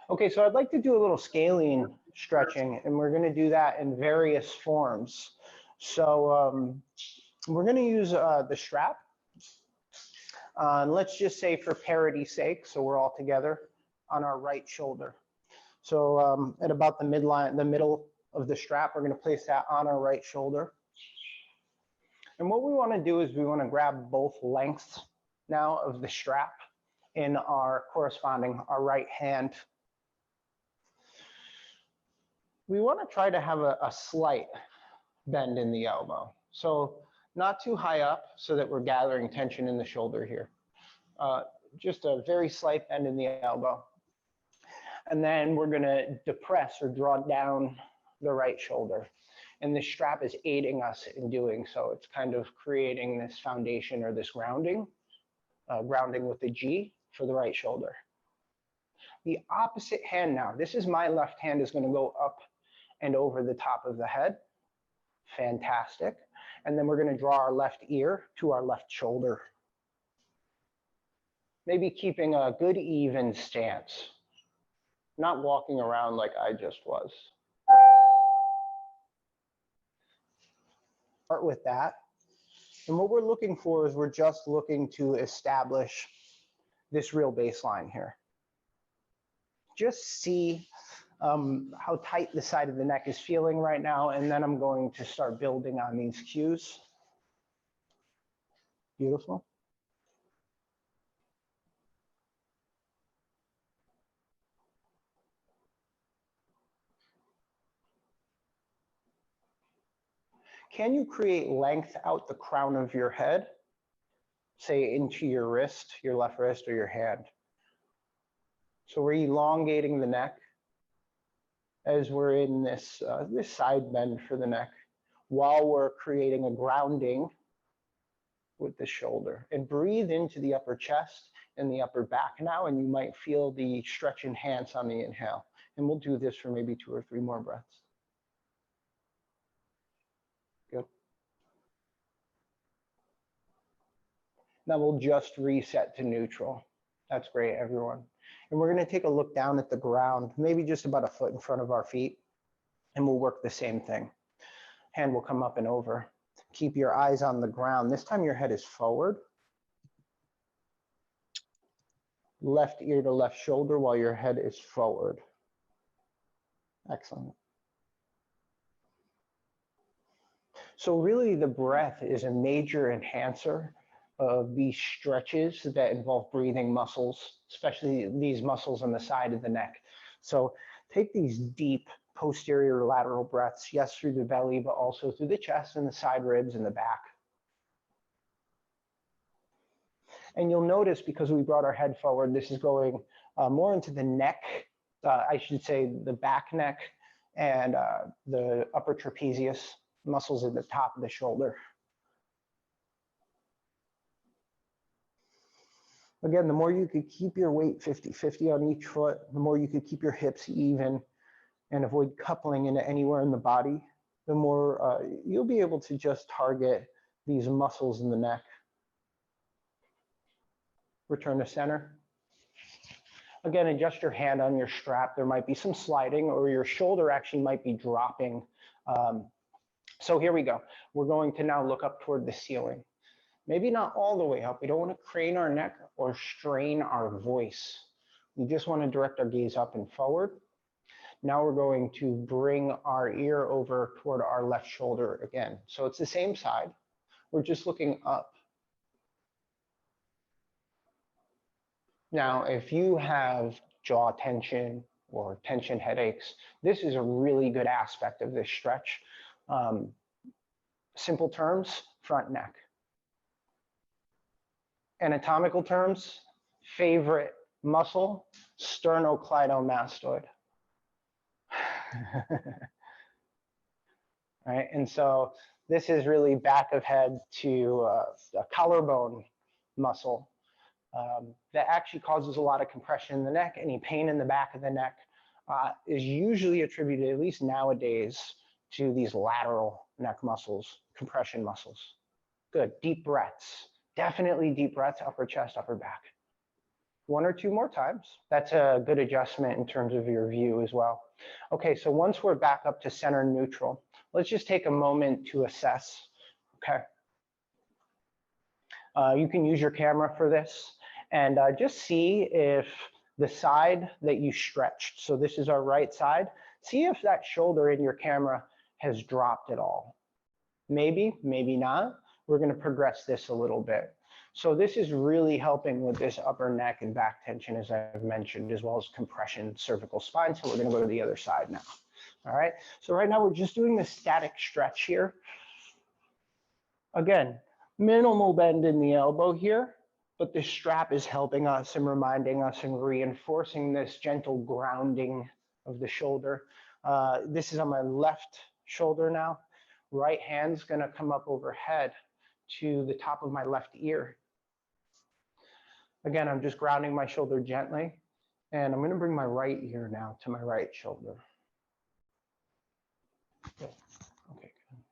Okay, so I'd like to do a little scalene stretching, and we're going to do that in various forms. So we're going to use the strap. Let's just say for parity's sake, so we're all together on our right shoulder. So at about the midline, the middle of the strap, we're going to place that on our right shoulder. And what we want to do is we want to grab both lengths now of the strap in our corresponding, our right hand. We want to try to have a slight bend in the elbow. So not too high up so that we're gathering tension in the shoulder here. Just a very slight bend in the elbow. And then we're going to depress or draw down the right shoulder. And this strap is aiding us in doing so. It's kind of creating this foundation or this grounding, grounding with the G for the right shoulder. The opposite hand now, this is my left hand, is going to go up and over the top of the head. Fantastic. And then we're going to draw our left ear to our left shoulder. Maybe keeping a good even stance, not walking around like I just was. Start with that. And what we're looking for is we're just looking to establish this real baseline here. Just see how tight the side of the neck is feeling right now, and then I'm going to start building on these cues. Beautiful. Can you create length out the crown of your head, say into your wrist, your left wrist or your hand? So we're elongating the neck as we're in this, this side bend for the neck, while we're creating a grounding with the shoulder. And breathe into the upper chest and the upper back now, and you might feel the stretch enhance on the inhale. And we'll do this for maybe 2 or 3 more breaths. Good. Now we'll just reset to neutral. That's great, everyone. And we're going to take a look down at the ground, maybe just about a foot in front of our feet, and we'll work the same thing. Hand will come up and over. Keep your eyes on the ground. This time your head is forward. Left ear to left shoulder while your head is forward. Excellent. So really the breath is a major enhancer of these stretches that involve breathing muscles, especially these muscles on the side of the neck. So take these deep posterior lateral breaths, yes, through the belly, but also through the chest and the side ribs and the back. And you'll notice, because we brought our head forward, this is going more into the neck, I should say the back neck and the upper trapezius muscles at the top of the shoulder. Again, the more you could keep your weight 50-50 on each foot, the more you could keep your hips even and avoid coupling into anywhere in the body, the more you'll be able to just target these muscles in the neck. Return to center. Again, adjust your hand on your strap. There might be some sliding, or your shoulder actually might be dropping. So here we go. We're going to now look up toward the ceiling. Maybe not all the way up. We don't want to crane our neck or strain our voice. We just want to direct our gaze up and forward. Now we're going to bring our ear over toward our left shoulder again. So it's the same side. We're just looking up. Now, if you have jaw tension or tension headaches, this is a really good aspect of this stretch. Simple terms, front neck. Anatomical terms, favorite muscle, sternocleidomastoid. Right, and so this is really back of head to a collarbone muscle that actually causes a lot of compression in the neck. Any pain in the back of the neck is usually attributed, at least nowadays, to these lateral neck muscles, compression muscles. Good, deep breaths. Definitely deep breaths, upper chest, upper back. 1 or 2 more times. That's a good adjustment in terms of your view as well. Okay, so once we're back up to center neutral, let's just take a moment to assess, okay? You can use your camera for this and just see if the side that you stretched, so this is our right side, see if that shoulder in your camera has dropped at all. Maybe, maybe not. We're going to progress this a little bit. So this is really helping with this upper neck and back tension, as I've mentioned, as well as compression, cervical spine. So we're going to go to the other side now. All right. So right now we're just doing the static stretch here. Again, minimal bend in the elbow here, but this strap is helping us and reminding us and reinforcing this gentle grounding of the shoulder. This is on my left shoulder now. Right hand's going to come up overhead to the top of my left ear. Again, I'm just grounding my shoulder gently, and I'm going to bring my right ear now to my right shoulder. Okay, good.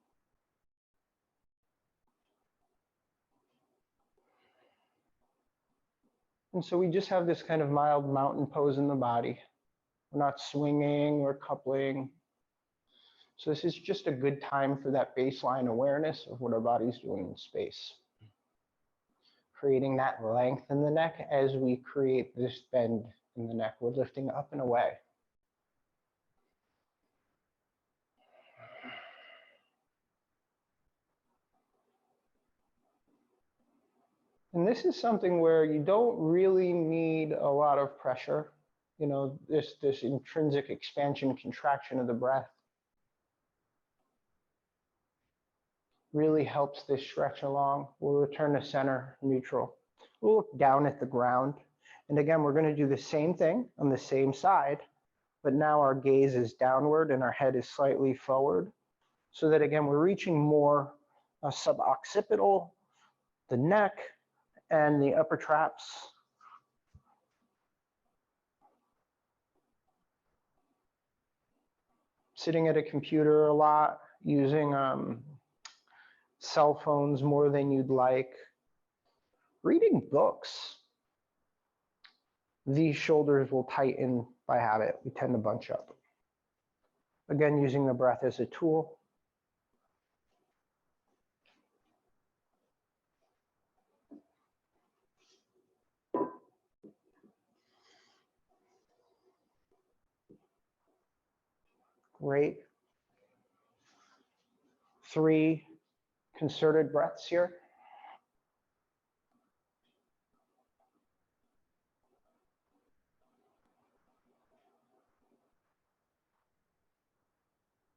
And so we just have this kind of mild mountain pose in the body. We're not swinging or coupling. So this is just a good time for that baseline awareness of what our body's doing in space. Creating that length in the neck as we create this bend in the neck. We're lifting up and away. And this is something where you don't really need a lot of pressure. You know, this intrinsic expansion, contraction of the breath really helps this stretch along. We'll return to center neutral. We'll look down at the ground. And again, we're going to do the same thing on the same side, but now our gaze is downward and our head is slightly forward. So that again, we're reaching more suboccipital, the neck, and the upper traps. Sitting at a computer a lot, using cell phones more than you'd like. Reading books. These shoulders will tighten by habit. We tend to bunch up. Again, using the breath as a tool. Great. 3 concerted breaths here.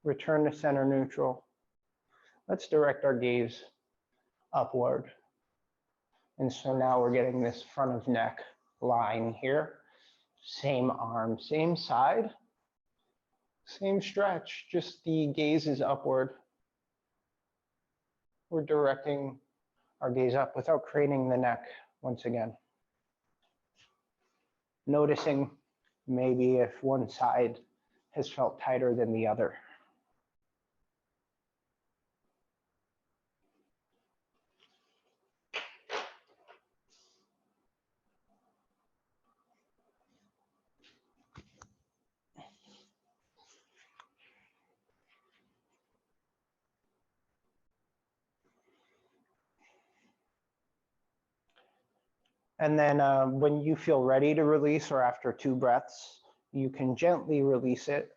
Return to center neutral. Let's direct our gaze upward. And so now we're getting this front of neck line here. Same arm, same side, same stretch, just the gaze is upward. We're directing our gaze up without craning the neck once again. Noticing maybe if one side has felt tighter than the other. And then when you feel ready to release, or after 2 breaths, you can gently release it.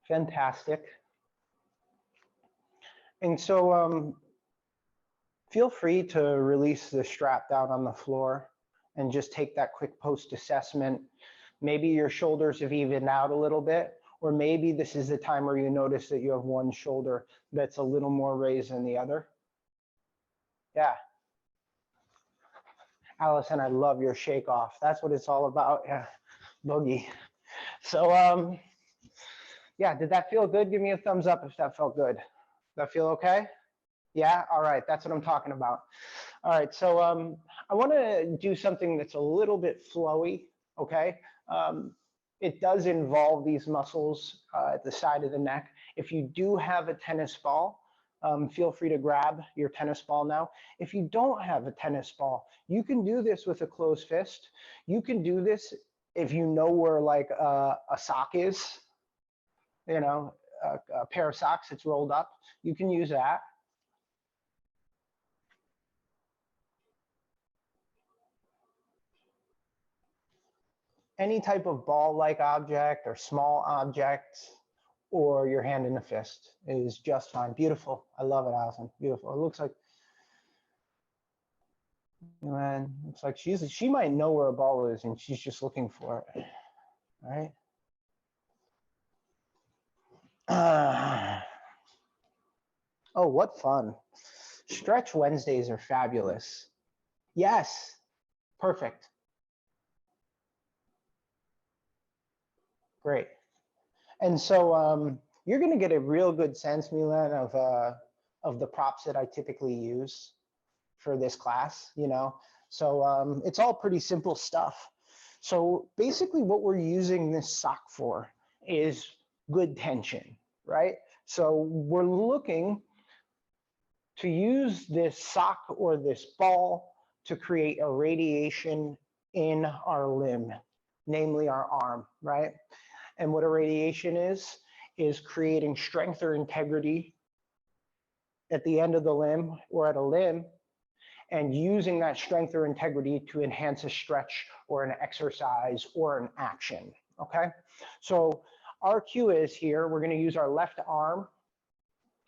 Fantastic. And so feel free to release the strap down on the floor and just take that quick post-assessment. Maybe your shoulders have evened out a little bit, or maybe this is the time where you notice that you have one shoulder that's a little more raised than the other. Yeah. Allison, I love your shake off. That's what it's all about. Yeah, boogie. So yeah, did that feel good? Give me a thumbs up if that felt good. That feel okay? Yeah, all right, that's what I'm talking about. All right, so I want to do something that's a little bit flowy, okay? It does involve these muscles at the side of the neck. If you do have a tennis ball, Feel free to grab your tennis ball now. If you don't have a tennis ball, you can do this with a closed fist. You can do this if you know where like a sock is, you know, a pair of socks that's rolled up. You can use that. Any type of ball-like object or small object, or your hand in a fist is just fine. Beautiful. I love it, Allison. Beautiful. It looks like, man, looks like she might know where a ball is and she's just looking for it. All right. Oh, what fun. Stretch Wednesdays are fabulous. Yes. Perfect. Great. And so you're going to get a real good sense, Milan, of the props that I typically use for this class, you know. So it's all pretty simple stuff. So basically what we're using this sock for is good tension, right? So we're looking to use this sock or this ball to create a radiation in our limb, namely our arm, right? And what a radiation is creating strength or integrity at the end of the limb or at a limb, and using that strength or integrity to enhance a stretch or an exercise or an action, okay? So our cue is here, we're gonna use our left arm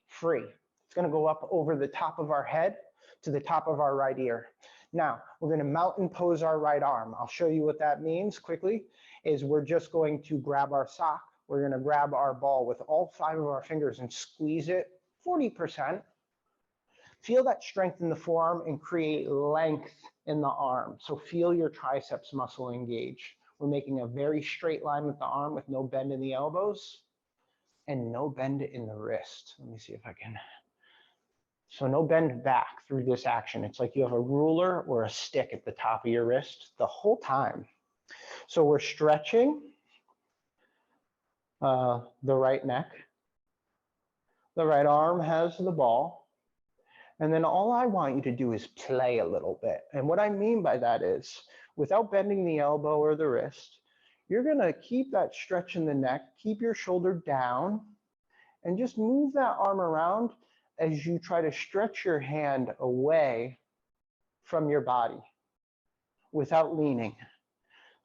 free. It's gonna go up over the top of our head to the top of our right ear. Now, we're gonna mountain pose our right arm. I'll show you what that means quickly, is we're just going to grab our sock, we're gonna grab our ball with all 5 of our fingers and squeeze it 40%. Feel that strength in the forearm and create length in the arm. So feel your triceps muscle engage. We're making a very straight line with the arm with no bend in the elbows and no bend in the wrist. Let me see if I can. So no bend back through this action. It's like you have a ruler or a stick at the top of your wrist the whole time. So we're stretching the right neck. The right arm has the ball. And then all I want you to do is play a little bit. And what I mean by that is, without bending the elbow or the wrist, you're gonna keep that stretch in the neck, keep your shoulder down, and just move that arm around as you try to stretch your hand away from your body without leaning.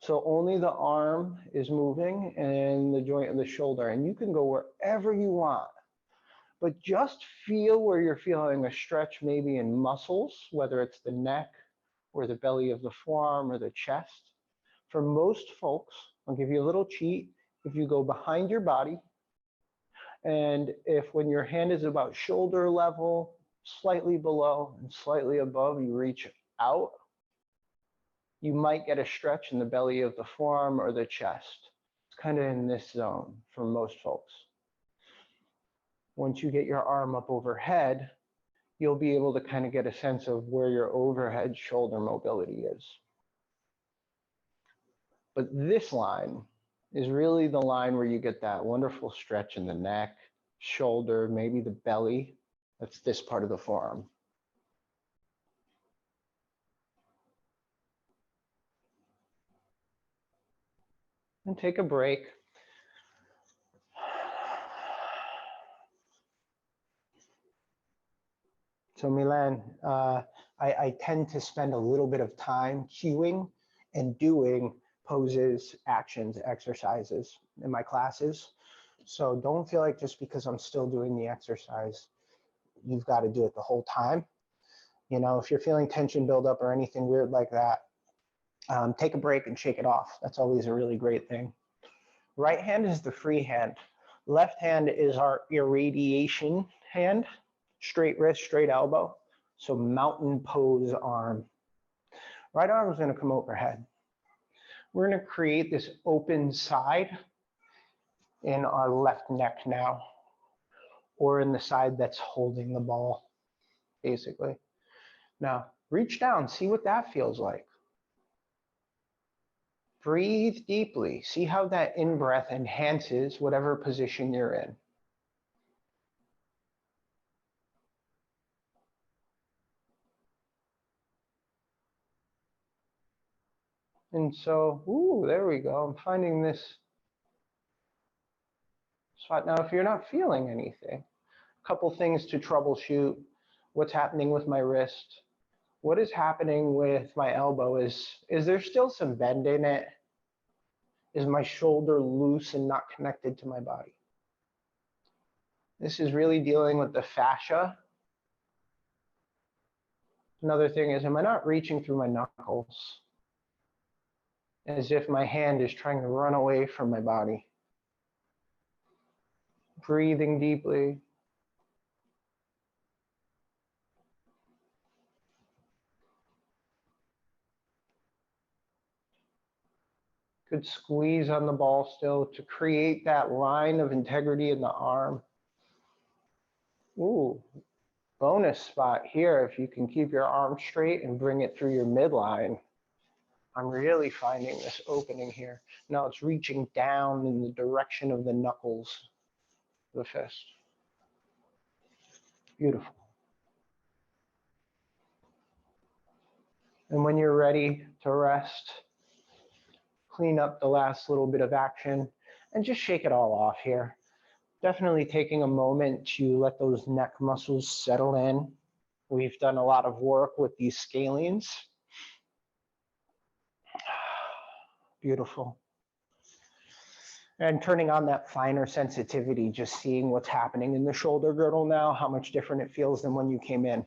So only the arm is moving and the joint of the shoulder, and you can go wherever you want. But just feel where you're feeling a stretch, maybe in muscles, whether it's the neck or the belly of the forearm or the chest. For most folks, I'll give you a little cheat. If you go behind your body, and if when your hand is about shoulder level, slightly below and slightly above, you reach out, you might get a stretch in the belly of the forearm or the chest. It's kind of in this zone for most folks. Once you get your arm up overhead, you'll be able to kind of get a sense of where your overhead shoulder mobility is. But this line is really the line where you get that wonderful stretch in the neck, shoulder, maybe the belly. That's this part of the forearm. And take a break. So Milan, I tend to spend a little bit of time cueing and doing poses, actions, exercises in my classes. So don't feel like just because I'm still doing the exercise, you've got to do it the whole time. You know, if you're feeling tension buildup or anything weird like that, take a break and shake it off. That's always a really great thing. Right hand is the free hand. Left hand is our irradiation hand. Straight wrist, straight elbow. So mountain pose arm. Right arm is going to come overhead. We're going to create this open side in our left neck now, or in the side that's holding the ball, basically. Now, reach down, see what that feels like. Breathe deeply. See how that in-breath enhances whatever position you're in. And so, ooh, there we go. I'm finding this spot. Now, if you're not feeling anything, a couple things to troubleshoot. What's happening with my wrist? What is happening with my elbow? Is there still some bend in it? Is my shoulder loose and not connected to my body? This is really dealing with the fascia. Another thing is, am I not reaching through my knuckles? As if my hand is trying to run away from my body. Breathing deeply. Good squeeze on the ball still to create that line of integrity in the arm. Ooh, bonus spot here if you can keep your arm straight and bring it through your midline. I'm really finding this opening here. Now it's reaching down in the direction of the knuckles of the fist. Beautiful. And when you're ready to rest, clean up the last little bit of action and just shake it all off here. Definitely taking a moment to let those neck muscles settle in. We've done a lot of work with these scalenes. Beautiful. And turning on that finer sensitivity, just seeing what's happening in the shoulder girdle now, how much different it feels than when you came in.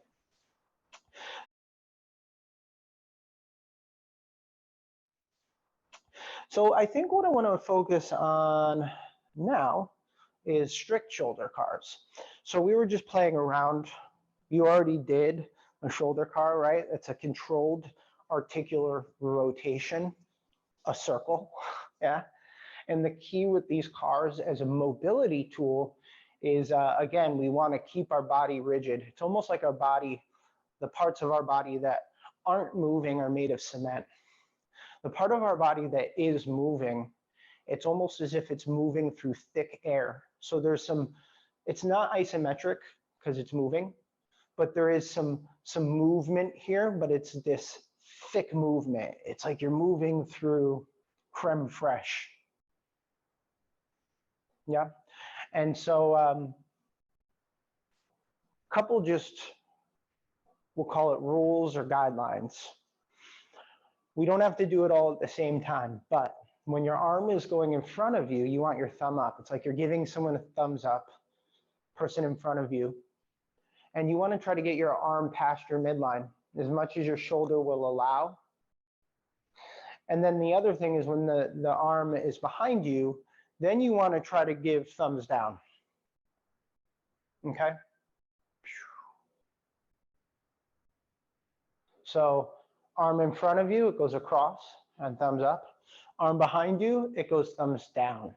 So I think what I want to focus on now is strict shoulder cars. So we were just playing around. You already did a shoulder car, right? It's a controlled articular rotation, a circle, yeah? And the key with these cars as a mobility tool is, again, we want to keep our body rigid. It's almost like our body, the parts of our body that aren't moving are made of cement. The part of our body that is moving, it's almost as if it's moving through thick air. So there's some, it's not isometric because it's moving, but there is some movement here, but it's this thick movement. It's like you're moving through creme fraiche. Yeah. And so couple just, we'll call it rules or guidelines. We don't have to do it all at the same time, but when your arm is going in front of you, you want your thumb up. It's like you're giving someone a thumbs up, person in front of you. And you want to try to get your arm past your midline as much as your shoulder will allow. And then the other thing is when the arm is behind you, then you want to try to give thumbs down. Okay? So arm in front of you, it goes across and thumbs up. Arm behind you, it goes thumbs down.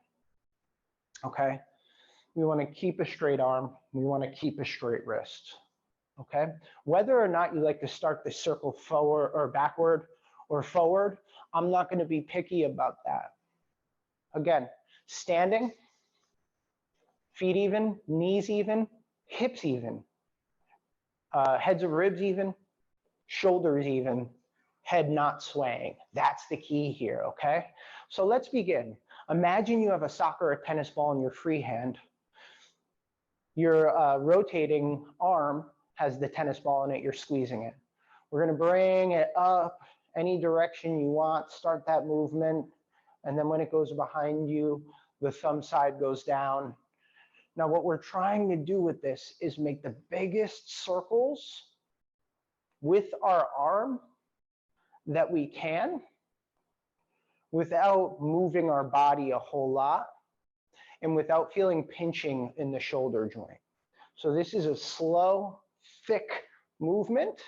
Okay? We want to keep a straight arm. We want to keep a straight wrist. Okay? Whether or not you like to start the circle forward or backward or forward, I'm not going to be picky about that. Again, standing, feet even, knees even, hips even, heads of ribs even, shoulders even, head not swaying. That's the key here, okay? So let's begin. Imagine you have a soccer or tennis ball in your free hand. Your rotating arm has the tennis ball in it, you're squeezing it. We're gonna bring it up any direction you want, start that movement, and then when it goes behind you, the thumb side goes down. Now what we're trying to do with this is make the biggest circles with our arm that we can without moving our body a whole lot and without feeling pinching in the shoulder joint. So this is a slow, thick movement.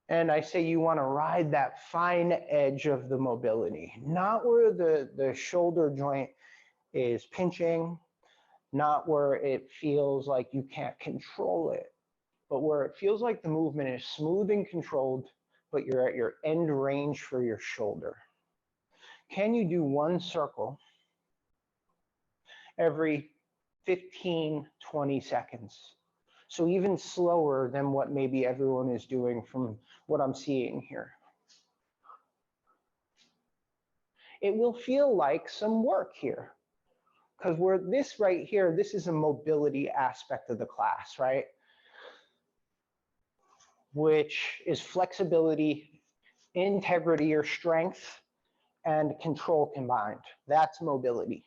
And I say you want to ride that fine edge of the mobility, not where the shoulder joint is pinching, not where it feels like you can't control it, but where it feels like the movement is smooth and controlled, but you're at your end range for your shoulder. Can you do one circle every 15, 20 seconds? So even slower than what maybe everyone is doing from what I'm seeing here. It will feel like some work here, because this right here, this is a mobility aspect of the class, right? Which is flexibility, integrity or strength, and control combined. That's mobility.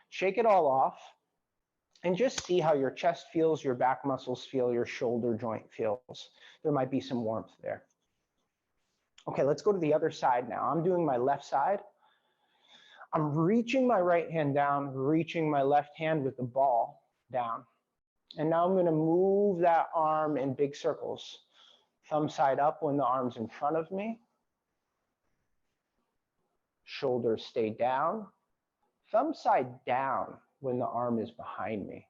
Shake it all off and just see how your chest feels, your back muscles feel, your shoulder joint feels. There might be some warmth there. Okay, let's go to the other side now. I'm doing my left side. I'm reaching my right hand down, reaching my left hand with the ball down. And now I'm going to move that arm in big circles. Thumb side up when the arm's in front of me. Shoulders stay down. Thumb side down when the arm is behind me.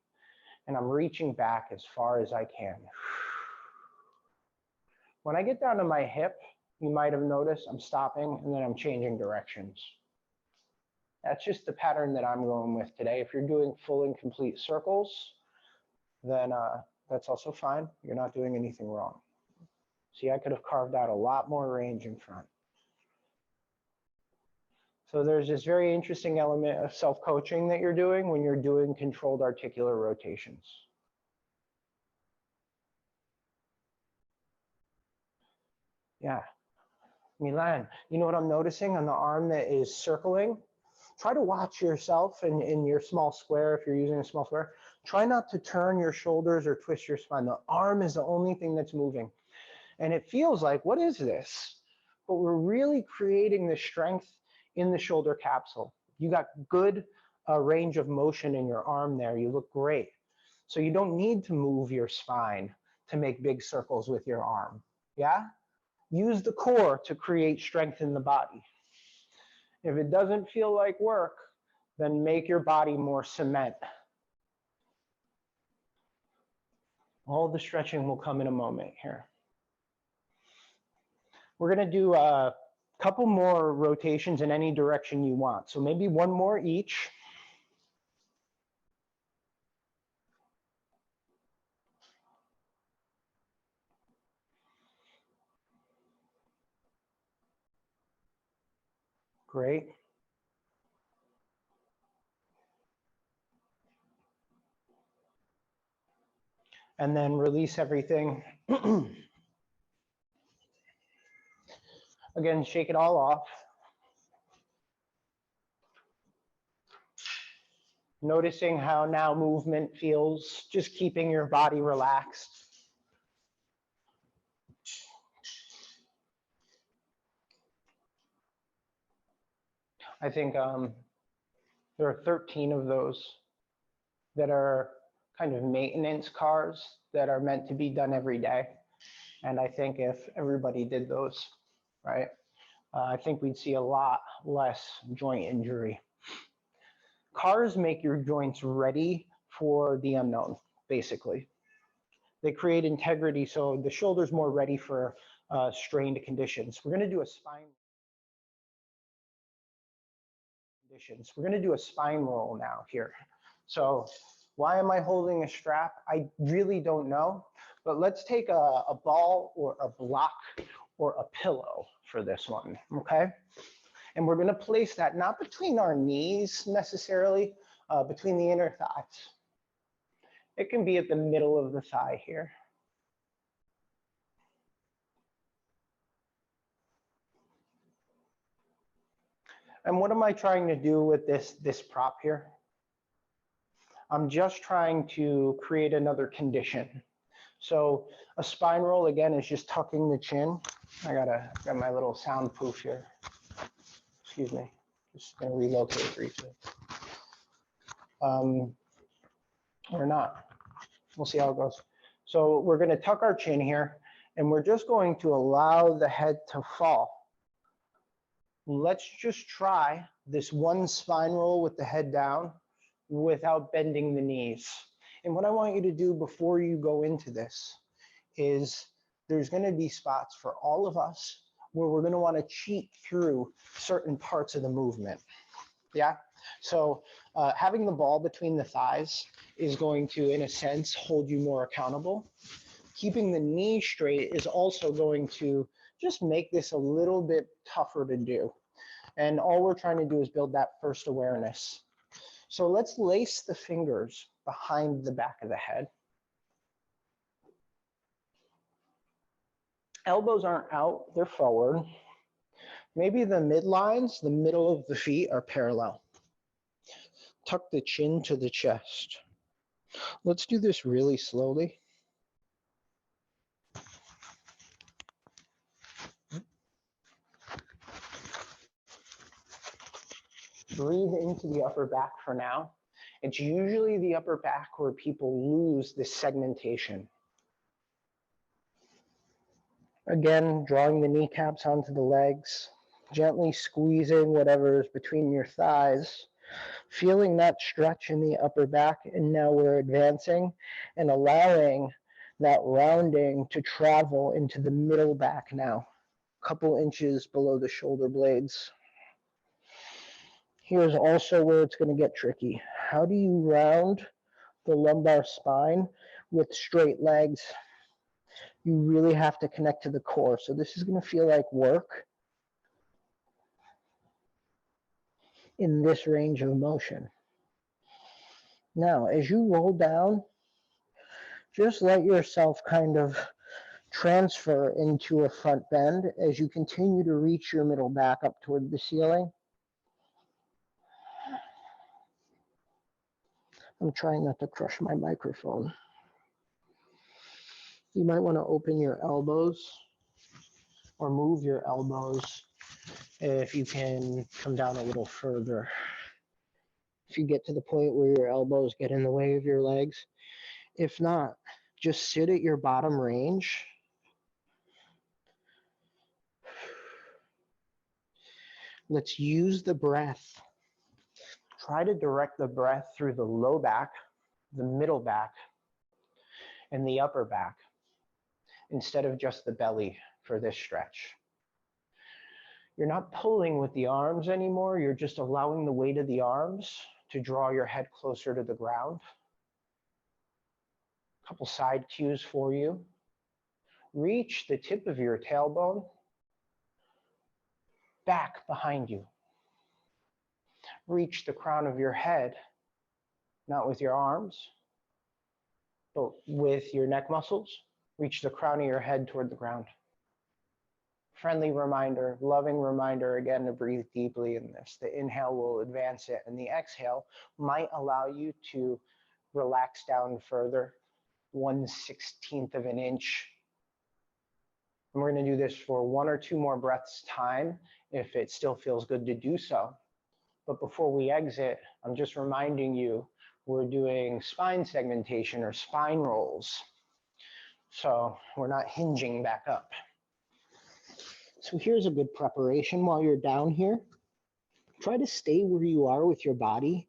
And I'm reaching back as far as I can. When I get down to my hip, you might have noticed I'm stopping and then I'm changing directions. That's just the pattern that I'm going with today. If you're doing full and complete circles, then that's also fine. You're not doing anything wrong. See, I could have carved out a lot more range in front. So there's this very interesting element of self-coaching that you're doing when you're doing controlled articular rotations. Yeah. Milan, you know what I'm noticing on the arm that is circling? Try to watch yourself in your small square, if you're using a small square. Try not to turn your shoulders or twist your spine. The arm is the only thing that's moving. And it feels like, what is this? But we're really creating the strength in the shoulder capsule. You got good range of motion in your arm there. You look great. So you don't need to move your spine to make big circles with your arm. Yeah? Use the core to create strength in the body. If it doesn't feel like work, then make your body more cement. All the stretching will come in a moment here. We're going to do a couple more rotations in any direction you want. So maybe one more each. Great. And then release everything. Again, shake it all off. Noticing how now movement feels, just keeping your body relaxed. I think there are 13 of those that are kind of maintenance cars that are meant to be done every day. And I think if everybody did those, right, I think we'd see a lot less joint injury. Cars make your joints ready for the unknown, basically. They create integrity so the shoulder's more ready for strained conditions. We're going to do a spine conditions. We're going to do a spine roll now here. So why am I holding a strap? I really don't know, but let's take a ball or a block or a pillow for this one, okay? And we're going to place that not between our knees necessarily, between the inner thighs. It can be at the middle of the thigh here. And what am I trying to do with this prop here? I'm just trying to create another condition. So a spine roll, again, is just tucking the chin. I got my little soundproof here. Excuse me. Just going to relocate briefly. Or not. We'll see how it goes. So we're going to tuck our chin here, and we're just going to allow the head to fall. Let's just try this one spine roll with the head down without bending the knees. And what I want you to do before you go into this is there's going to be spots for all of us where we're going to want to cheat through certain parts of the movement. Yeah. So having the ball between the thighs is going to, in a sense, hold you more accountable. Keeping the knee straight is also going to just make this a little bit tougher to do. And all we're trying to do is build that first awareness. So let's lace the fingers behind the back of the head. Elbows aren't out, they're forward. Maybe the midlines, the middle of the feet, are parallel. Tuck the chin to the chest. Let's do this really slowly. Breathe into the upper back for now. It's usually the upper back where people lose this segmentation. Again, drawing the kneecaps onto the legs, gently squeezing whatever is between your thighs, feeling that stretch in the upper back, and now we're advancing and allowing that rounding to travel into the middle back now, a couple inches below the shoulder blades. Here's also where it's going to get tricky. How do you round the lumbar spine with straight legs? You really have to connect to the core. So this is going to feel like work in this range of motion. Now, as you roll down, just let yourself kind of transfer into a front bend as you continue to reach your middle back up toward the ceiling. I'm trying not to crush my microphone. You might want to open your elbows or move your elbows if you can come down a little further. If you get to the point where your elbows get in the way of your legs. If not, just sit at your bottom range. Let's use the breath. Try to direct the breath through the low back, the middle back, and the upper back, instead of just the belly for this stretch. You're not pulling with the arms anymore. You're just allowing the weight of the arms to draw your head closer to the ground. A couple side cues for you. Reach the tip of your tailbone back behind you. Reach the crown of your head, not with your arms, but with your neck muscles. Reach the crown of your head toward the ground. Friendly reminder, loving reminder again to breathe deeply in this. The inhale will advance it, and the exhale might allow you to relax down further, 1/16 of an inch. And we're going to do this for 1 or 2 more breaths time if it still feels good to do so. But before we exit, I'm just reminding you, we're doing spine segmentation or spine rolls. So we're not hinging back up. So here's a good preparation while you're down here. Try to stay where you are with your body,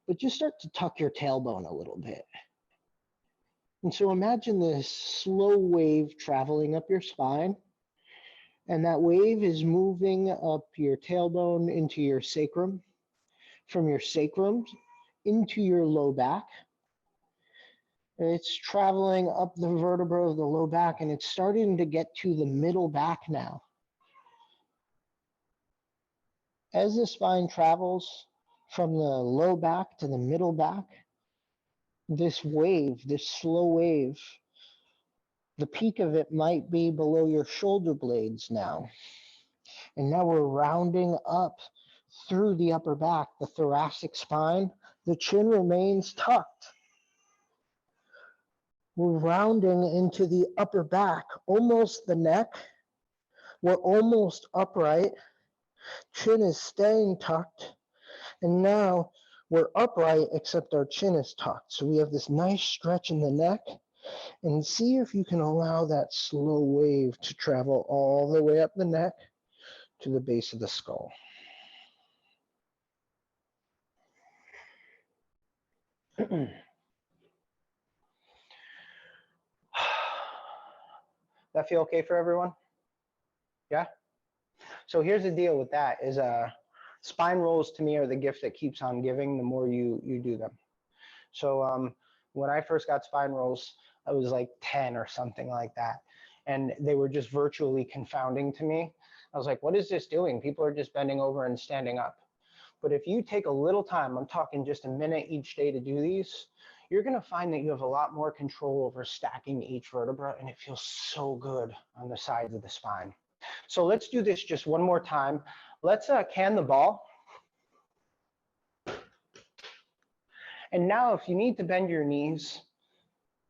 but just start to tuck your tailbone a little bit. And so imagine this slow wave traveling up your spine, and that wave is moving up your tailbone into your sacrum, from your sacrum into your low back. And it's traveling up the vertebra of the low back, and it's starting to get to the middle back now. As the spine travels from the low back to the middle back, this wave, this slow wave, the peak of it might be below your shoulder blades now. And now we're rounding up through the upper back, the thoracic spine. The chin remains tucked. We're rounding into the upper back, almost the neck. We're almost upright. Chin is staying tucked. And now we're upright, except our chin is tucked. So we have this nice stretch in the neck. And see if you can allow that slow wave to travel all the way up the neck to the base of the skull. That feel okay for everyone? Yeah? So here's the deal with that is Spine rolls to me are the gift that keeps on giving the more you do them. So when I first got spine rolls, I was like 10 or something like that. And they were just virtually confounding to me. I was like, what is this doing? People are just bending over and standing up. But if you take a little time, I'm talking just a minute each day to do these, you're going to find that you have a lot more control over stacking each vertebra, and it feels so good on the sides of the spine. So let's do this just one more time. Let's can the ball. And now if you need to bend your knees,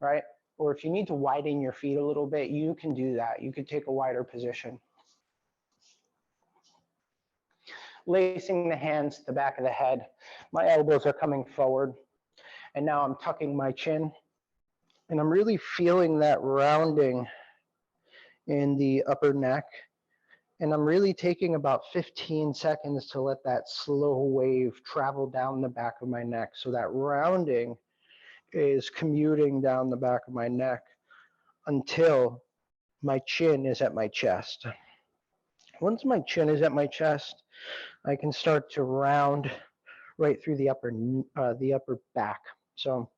right, or if you need to widen your feet a little bit, you can do that. You could take a wider position. Lacing the hands to the back of the head. My elbows are coming forward. And now I'm tucking my chin. And I'm really feeling that rounding in the upper neck. And I'm really taking about 15 seconds to let that slow wave travel down the back of my neck. So that rounding is commuting down the back of my neck until my chin is at my chest. Once my chin is at my chest, I can start to round right through the upper back. So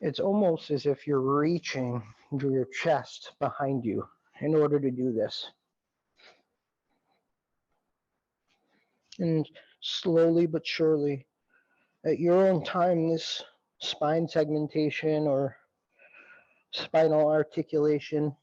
it's almost as if you're reaching your chest behind you in order to do this. And slowly but surely, at your own time, this spine segmentation or spinal articulation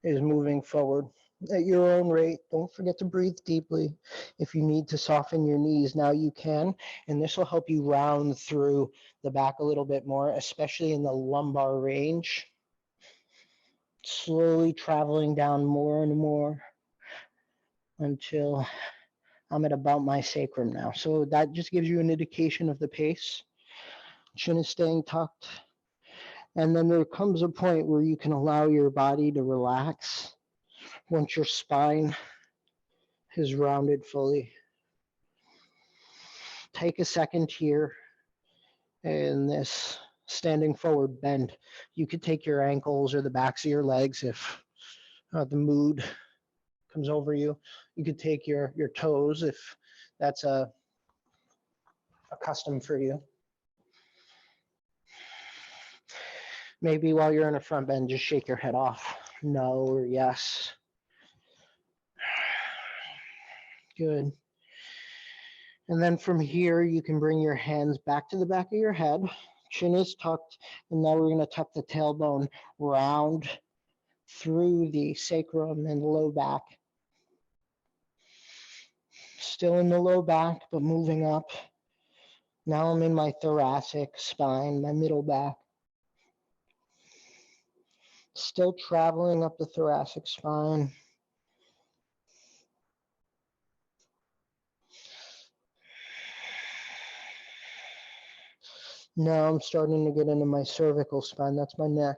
is moving forward at your own rate. Don't forget to breathe deeply. If you need to soften your knees, now you can, and this will help you round through the back a little bit more, especially in the lumbar range. Slowly traveling down more and more until I'm at about my sacrum now. So that just gives you an indication of the pace. Chin is staying tucked. And then there comes a point where you can allow your body to relax once your spine is rounded fully. Take a second here in this standing forward bend. You could take your ankles or the backs of your legs if the mood comes over you. You could take your toes if that's a custom for you. Maybe while you're in a front bend, just shake your head off. No or yes. Good. And then from here, you can bring your hands back to the back of your head. Chin is tucked. And now we're going to tuck the tailbone round through the sacrum and low back. Still in the low back, but moving up. Now I'm in my thoracic spine, my middle back. Still traveling up the thoracic spine. Now I'm starting to get into my cervical spine. That's my neck.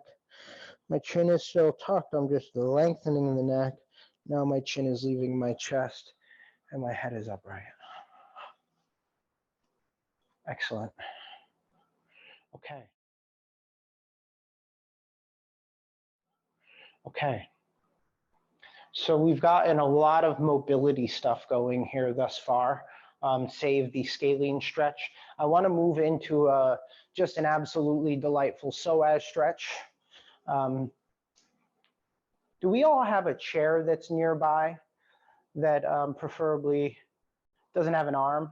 My chin is still tucked. I'm just lengthening the neck. Now my chin is leaving my chest and my head is upright. Excellent. Okay. Okay. So we've gotten a lot of mobility stuff going here thus far, save the scalene stretch. I want to move into just an absolutely delightful Psoas stretch. Do we all have a chair that's nearby that preferably doesn't have an arm?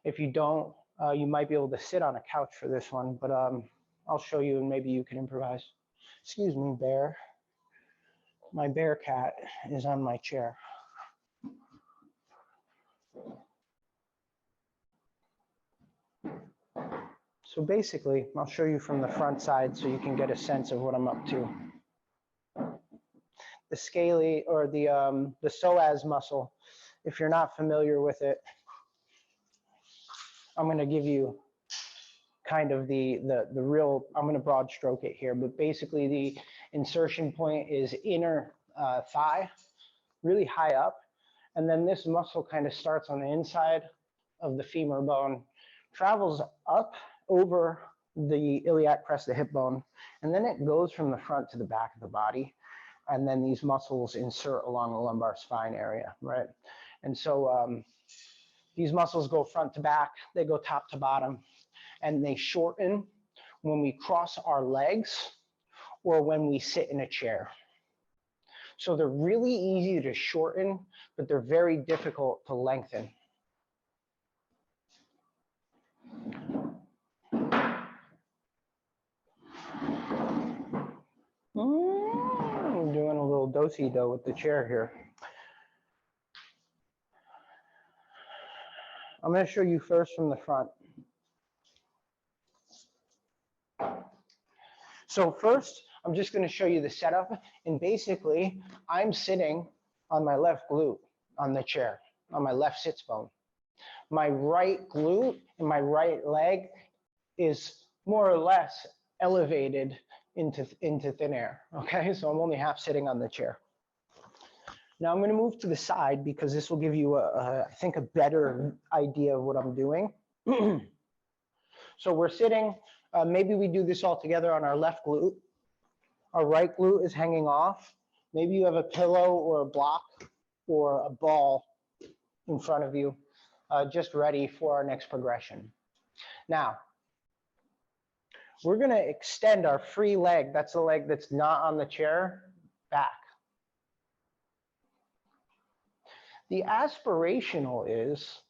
If you don't, you might be able to sit on a couch for this one, but I'll show you and maybe you can improvise. Excuse me, bear. My bear cat is on my chair. So basically, I'll show you from the front side so you can get a sense of what I'm up to. The scalene or the psoas muscle, if you're not familiar with it, I'm going to give you kind of the real, I'm going to broad stroke it here, but basically the insertion point is inner thigh, really high up. And then this muscle kind of starts on the inside of the femur bone, travels up over the iliac crest, the hip bone, and then it goes from the front to the back of the body. and then these muscles insert along the lumbar spine area, right? And so these muscles go front to back, they go top to bottom, and they shorten when we cross our legs or when we sit in a chair. So they're really easy to shorten, but they're very difficult to lengthen. I'm doing a little do-si-do with the chair here. I'm going to show you first from the front. So first, I'm just going to show you the setup. And basically, I'm sitting on my left glute on the chair, on my left sits bone. My right glute and my right leg is more or less elevated into thin air. Okay, so I'm only half sitting on the chair. Now I'm going to move to the side because this will give you, I think, a better idea of what I'm doing. So we're sitting, maybe we do this all together on our left glute. Our right glute is hanging off. Maybe you have a pillow or a block or a ball in front of you, just ready for our next progression. Now, we're going to extend our free leg, that's the leg that's not on the chair, back. The aspirational is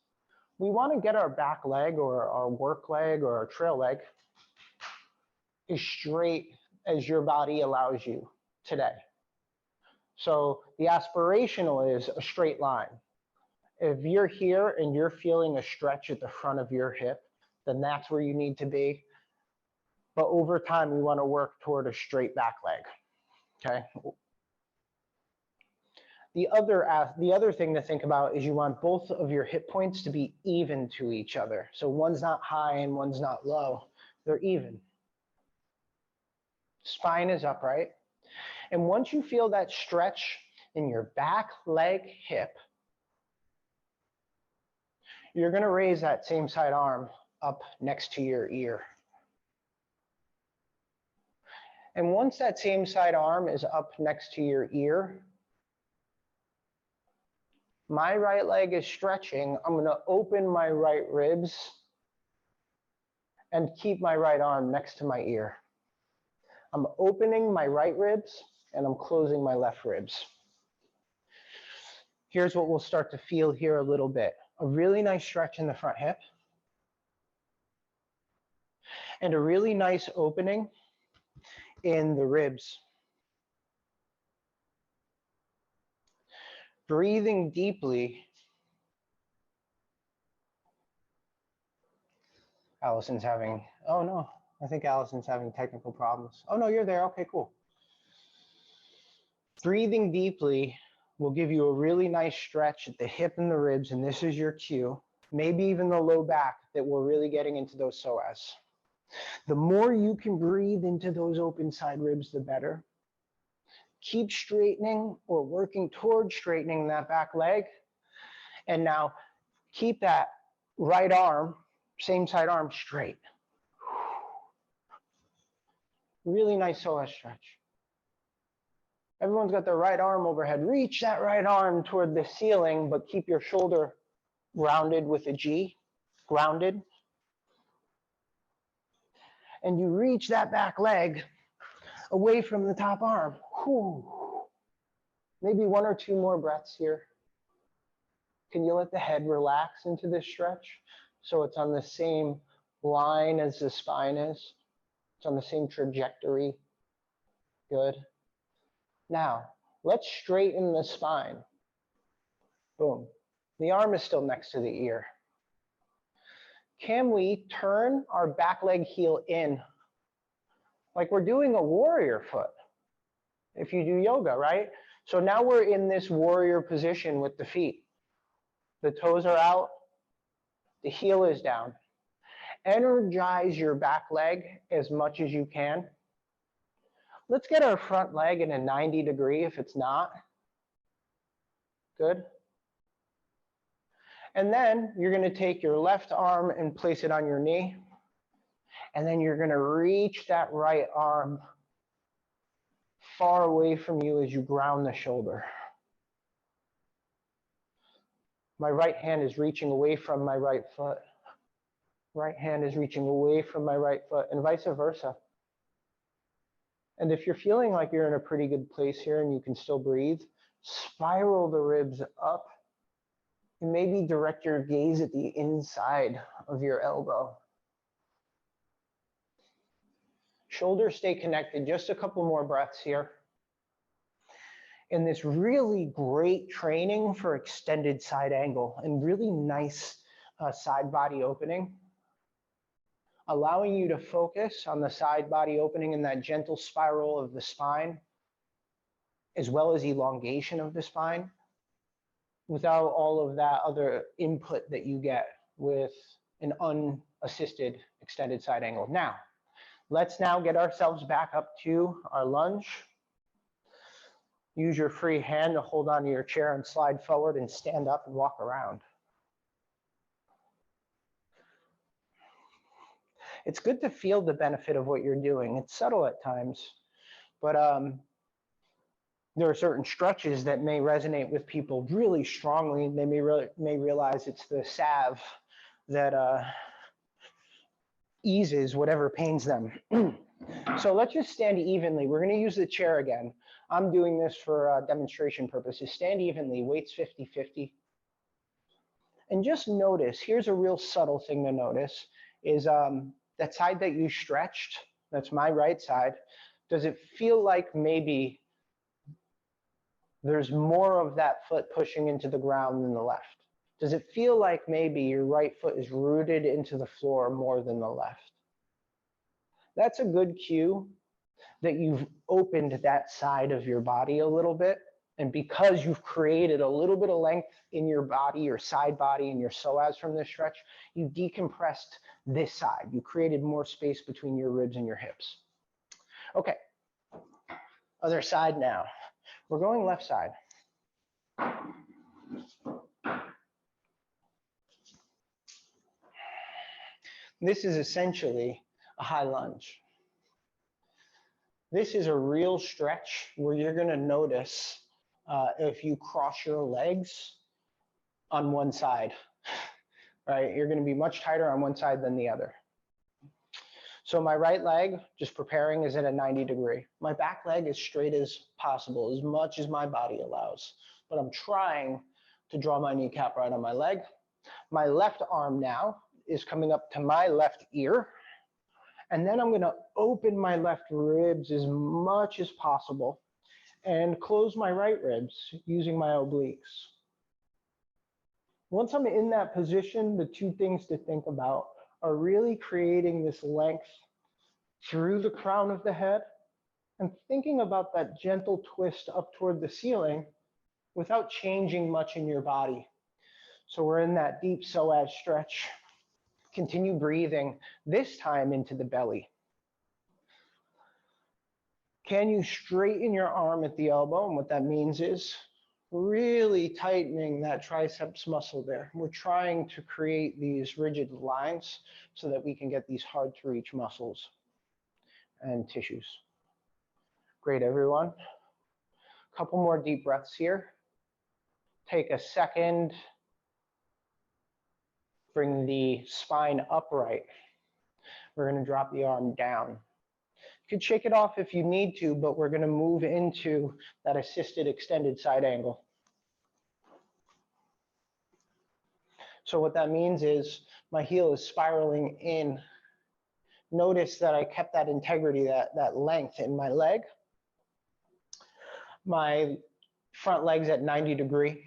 we want to get our back leg or our work leg or our trail leg as straight as your body allows you today. So the aspirational is a straight line. If you're here and you're feeling a stretch at the front of your hip, then that's where you need to be. But over time, we want to work toward a straight back leg, okay? The other thing to think about is you want both of your hip points to be even to each other. So one's not high and one's not low. They're even. Spine is upright. And once you feel that stretch in your back, leg, hip, you're going to raise that same side arm up next to your ear. And once that same side arm is up next to your ear, my right leg is stretching. I'm going to open my right ribs and keep my right arm next to my ear. I'm opening my right ribs and I'm closing my left ribs. Here's what we'll start to feel here a little bit. A really nice stretch in the front hip and a really nice opening in the ribs. Breathing deeply. Allison's having, oh no, I think Allison's having technical problems. Oh no, you're there, okay, cool. Breathing deeply will give you a really nice stretch at the hip and the ribs, and this is your cue. Maybe even the low back, that we're really getting into those psoas. The more you can breathe into those open side ribs, the better. Keep straightening or working towards straightening that back leg. And now keep that right arm, same side arm, straight. Really nice psoas stretch. Everyone's got their right arm overhead. Reach that right arm toward the ceiling, but keep your shoulder grounded with a G, grounded. And you reach that back leg away from the top arm. Whew. Maybe one or two more breaths here. Can you let the head relax into this stretch so it's on the same line as the spine is? It's on the same trajectory. Good. Now, let's straighten the spine. Boom. The arm is still next to the ear. Can we turn our back leg heel in? Like we're doing a warrior foot. If you do yoga, right? So now we're in this warrior position with the feet. The toes are out. The heel is down. Energize your back leg as much as you can. Let's get our front leg in a 90 degree if it's not. Good. And then you're going to take your left arm and place it on your knee. And then you're going to reach that right arm far away from you as you ground the shoulder. My right hand is reaching away from my right foot. Right hand is reaching away from my right foot, and vice versa. And if you're feeling like you're in a pretty good place here and you can still breathe, spiral the ribs up and maybe direct your gaze at the inside of your elbow. Shoulders stay connected. Just a couple more breaths here. And this really great training for extended side angle and really nice side body opening, allowing you to focus on the side body opening and that gentle spiral of the spine, as well as elongation of the spine, without all of that other input that you get with an unassisted extended side angle. Now, let's now get ourselves back up to our lunge. Use your free hand to hold onto your chair and slide forward and stand up and walk around. It's good to feel the benefit of what you're doing. It's subtle at times, but there are certain stretches that may resonate with people really strongly. They may realize it's the salve that eases whatever pains them. So let's just stand evenly. We're going to use the chair again. I'm doing this for demonstration purposes. Stand evenly, weights 50-50. And just notice, here's a real subtle thing to notice, is that side that you stretched, that's my right side, does it feel like maybe there's more of that foot pushing into the ground than the left? Does it feel like maybe your right foot is rooted into the floor more than the left? That's a good cue that you've opened that side of your body a little bit. And because you've created a little bit of length in your body, your side body, and your psoas from this stretch, you decompressed this side. You created more space between your ribs and your hips. Okay, other side now. We're going left side. This is essentially a high lunge. This is a real stretch where you're going to notice if you cross your legs on one side, right? You're going to be much tighter on one side than the other. So my right leg, just preparing, is at a 90 degree. My back leg is straight as possible, as much as my body allows. But I'm trying to draw my kneecap right on my leg. My left arm now is coming up to my left ear. And then I'm going to open my left ribs as much as possible and close my right ribs using my obliques. Once I'm in that position, the two things to think about are really creating this length through the crown of the head and thinking about that gentle twist up toward the ceiling without changing much in your body. So we're in that deep psoas stretch. Continue breathing, this time into the belly. Can you straighten your arm at the elbow? And what that means is really tightening that triceps muscle there. We're trying to create these rigid lines so that we can get these hard to reach muscles and tissues. Great, everyone. A couple more deep breaths here. Take a second. Bring the spine upright. We're going to drop the arm down. You can shake it off if you need to, but we're going to move into that assisted extended side angle. So what that means is my heel is spiraling in. Notice that I kept that integrity, that length in my leg. My front leg's at 90 degree.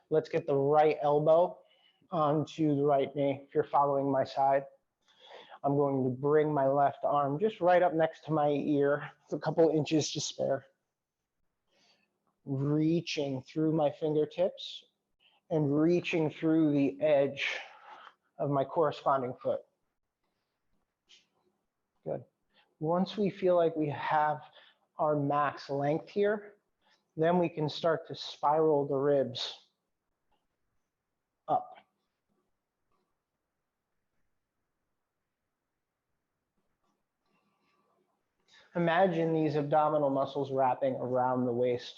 Let's get the right elbow onto the right knee if you're following my side. I'm going to bring my left arm just right up next to my ear, a couple inches to spare. Reaching through my fingertips and reaching through the edge of my corresponding foot. Good. Once we feel like we have our max length here, then we can start to spiral the ribs up. Imagine these abdominal muscles wrapping around the waist.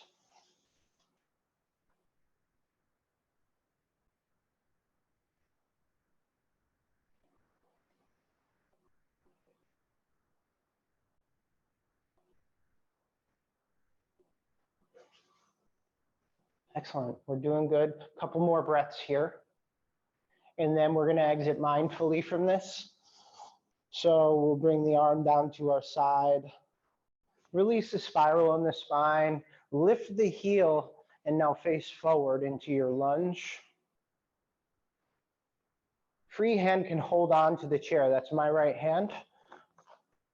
Excellent. We're doing good. A couple more breaths here. And then we're going to exit mindfully from this. So we'll bring the arm down to our side. Release the spiral in the spine. Lift the heel and now face forward into your lunge. Free hand can hold on to the chair. That's my right hand.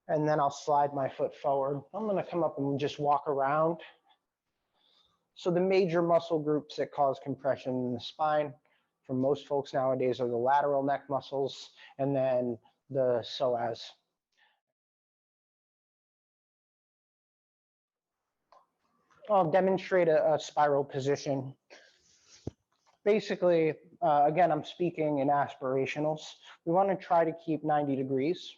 And then I'll slide my foot forward. I'm going to come up and just walk around. So the major muscle groups that cause compression in the spine for most folks nowadays are the lateral neck muscles and then the psoas. I'll demonstrate a spiral position. Basically, again, I'm speaking in aspirationals. We want to try to keep 90 degrees.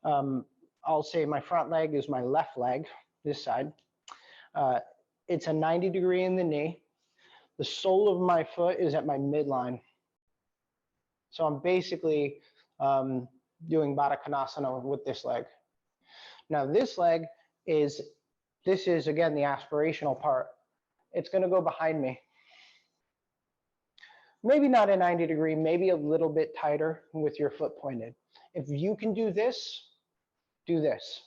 I'll say my front leg is my left leg, this side. It's a 90 degree in the knee. The sole of my foot is at my midline. So I'm basically doing Baddha Konasana with this leg. Now this leg is, again, the aspirational part. It's gonna go behind me. Maybe not a 90 degree, maybe a little bit tighter with your foot pointed. If you can do this, do this.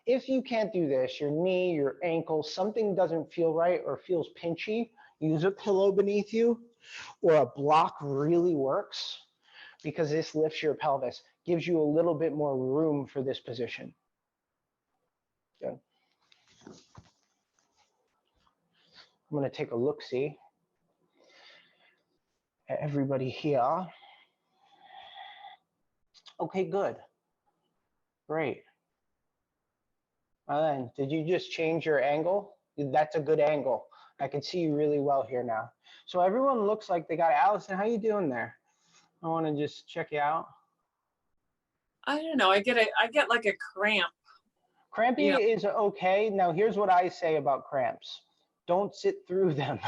If you can't do this, your knee, your ankle, something doesn't feel right or feels pinchy, use a pillow beneath you, or a block really works because this lifts your pelvis, gives you a little bit more room for this position. Good. I'm gonna take a look-see at everybody here. Okay, good. Great. Then, did you just change your angle? That's a good angle. I can see you really well here now. So everyone looks like they got it. Allison, how you doing there? I want to just check you out. I don't know. I get like a cramp. Crampy is okay. Now, here's what I say about cramps. Don't sit through them.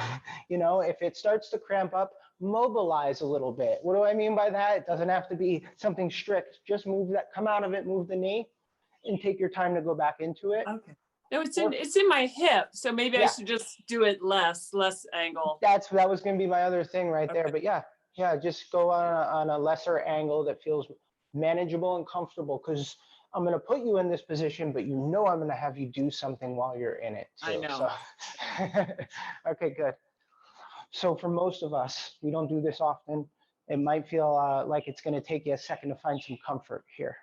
You know, if it starts to cramp up, mobilize a little bit. What do I mean by that? It doesn't have to be something strict. Just move that, come out of it, move the knee, and take your time to go back into it. Okay. No, it's in my hip, so maybe I should just do it less angle. That was going to be my other thing right there. But yeah, just go on a lesser angle that feels manageable and comfortable, because I'm going to put you in this position, but you know I'm going to have you do something while you're in it too. I know. So. Okay, good. So for most of us, we don't do this often. It might feel like it's going to take you a second to find some comfort here.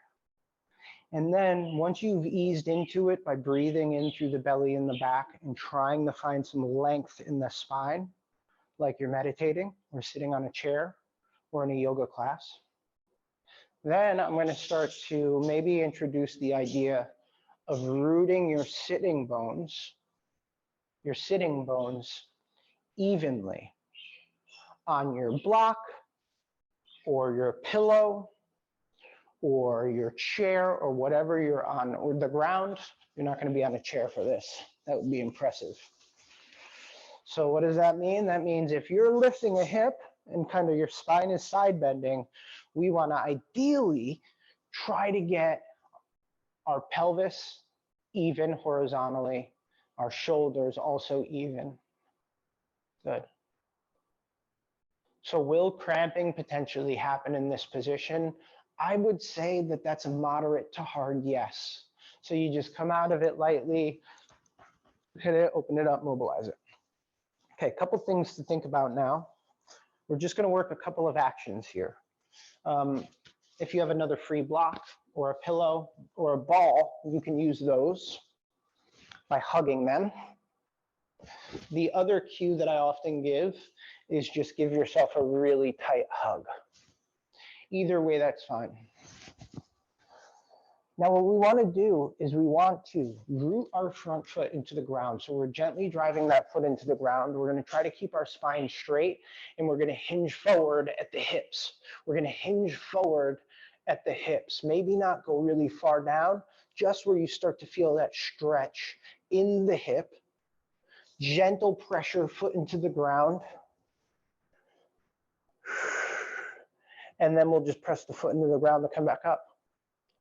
And then once you've eased into it by breathing in through the belly and the back and trying to find some length in the spine, like you're meditating or sitting on a chair or in a yoga class, then I'm going to start to maybe introduce the idea of rooting your sitting bones evenly on your block or your pillow or your chair or whatever you're on, or the ground. You're not going to be on a chair for this. That would be impressive. So what does that mean? That means if you're lifting a hip and kind of your spine is side bending, we want to ideally try to get our pelvis even horizontally, our shoulders also even. Good. So will cramping potentially happen in this position? I would say that that's a moderate to hard yes. So you just come out of it lightly, hit it, open it up, mobilize it. Okay, a couple things to think about now. We're just going to work a couple of actions here. If you have another free block or a pillow or a ball, you can use those by hugging them. The other cue that I often give is just give yourself a really tight hug. Either way, that's fine. Now what we want to do is we want to root our front foot into the ground. So we're gently driving that foot into the ground. We're going to try to keep our spine straight, and we're going to hinge forward at the hips. We're going to hinge forward at the hips. Maybe not go really far down, just where you start to feel that stretch in the hip. Gentle pressure, foot into the ground. And then we'll just press the foot into the ground to come back up.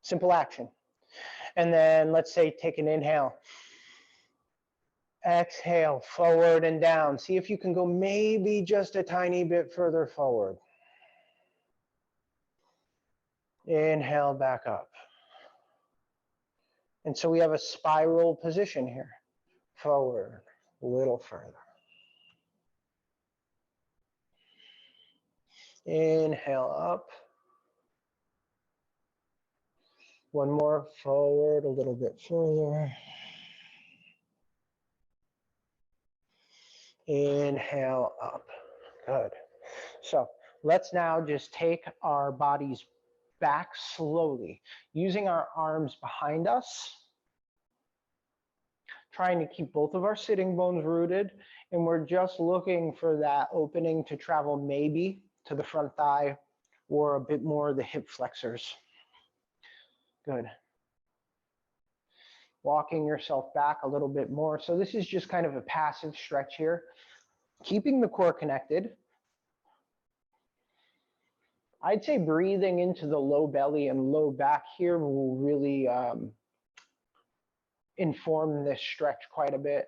Simple action. And then let's say take an inhale. Exhale, forward and down. See if you can go maybe just a tiny bit further forward. Inhale back up. And so we have a spiral position here. Forward, a little further. Inhale up. One more, forward, a little bit further. Inhale up. Good. So let's now just take our bodies back slowly, using our arms behind us, trying to keep both of our sitting bones rooted, and we're just looking for that opening to travel maybe to the front thigh or a bit more the hip flexors. Good. Walking yourself back a little bit more. So this is just kind of a passive stretch here, keeping the core connected. I'd say breathing into the low belly and low back here will really inform this stretch quite a bit.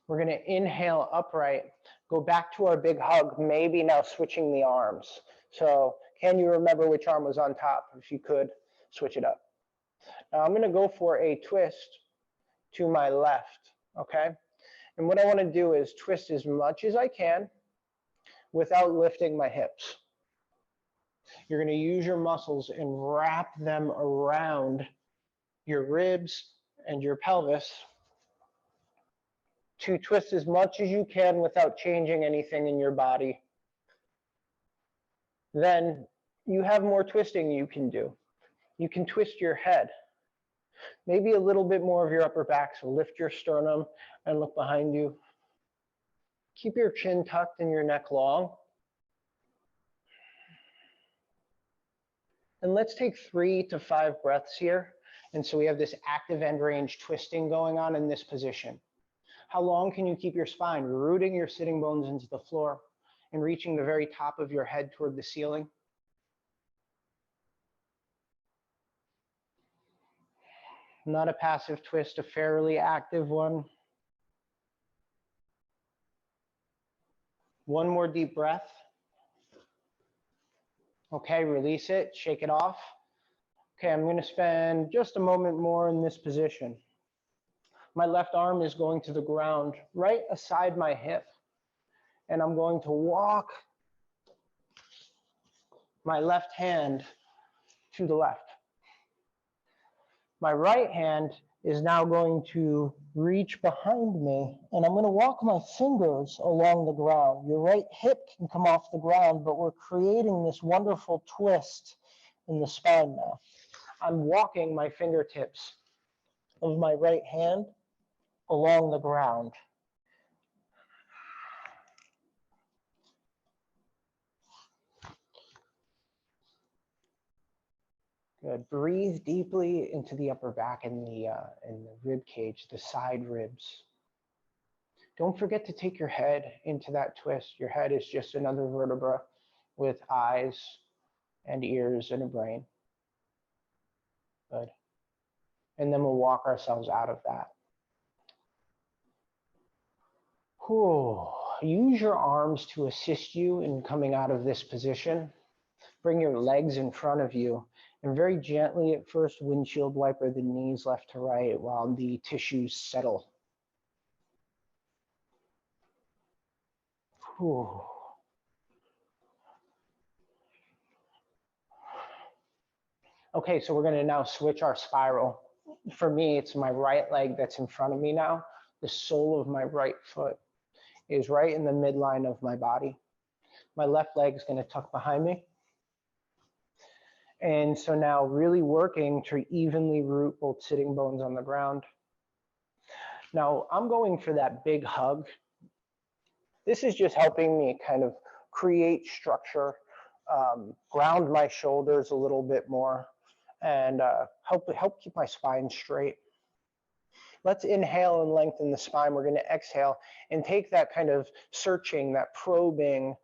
We're going to inhale upright, go back to our big hug, maybe now switching the arms. So can you remember which arm was on top? If you could, switch it up. Now I'm going to go for a twist to my left, okay? And what I want to do is twist as much as I can without lifting my hips. You're going to use your muscles and wrap them around your ribs and your pelvis to twist as much as you can without changing anything in your body. Then you have more twisting you can do. You can twist your head, maybe a little bit more of your upper back, so lift your sternum and look behind you. Keep your chin tucked and your neck long. And let's take 3 to 5 breaths here. And so we have this active end range twisting going on in this position. How long can you keep your spine, rooting your sitting bones into the floor and reaching the very top of your head toward the ceiling? Not a passive twist, a fairly active one. One more deep breath. Okay, release it, shake it off. Okay, I'm going to spend just a moment more in this position. My left arm is going to the ground right aside my hip. And I'm going to walk my left hand to the left. My right hand is now going to reach behind me, and I'm going to walk my fingers along the ground. Your right hip can come off the ground, but we're creating this wonderful twist in the spine now. I'm walking my fingertips of my right hand along the ground. Good. Breathe deeply into the upper back and the rib cage, the side ribs. Don't forget to take your head into that twist. Your head is just another vertebra with eyes and ears and a brain. Good. And then we'll walk ourselves out of that. Whew. Use your arms to assist you in coming out of this position. Bring your legs in front of you and very gently at first windshield wiper the knees left to right while the tissues settle. Whew. Okay, so we're going to now switch our spiral. For me, it's my right leg that's in front of me now. The sole of my right foot is right in the midline of my body. My left leg is going to tuck behind me. And so now really working to evenly root both sitting bones on the ground. Now I'm going for that big hug. This is just helping me kind of create structure, ground my shoulders a little bit more, and help keep my spine straight. Let's inhale and lengthen the spine. We're going to exhale and take that kind of searching, that probing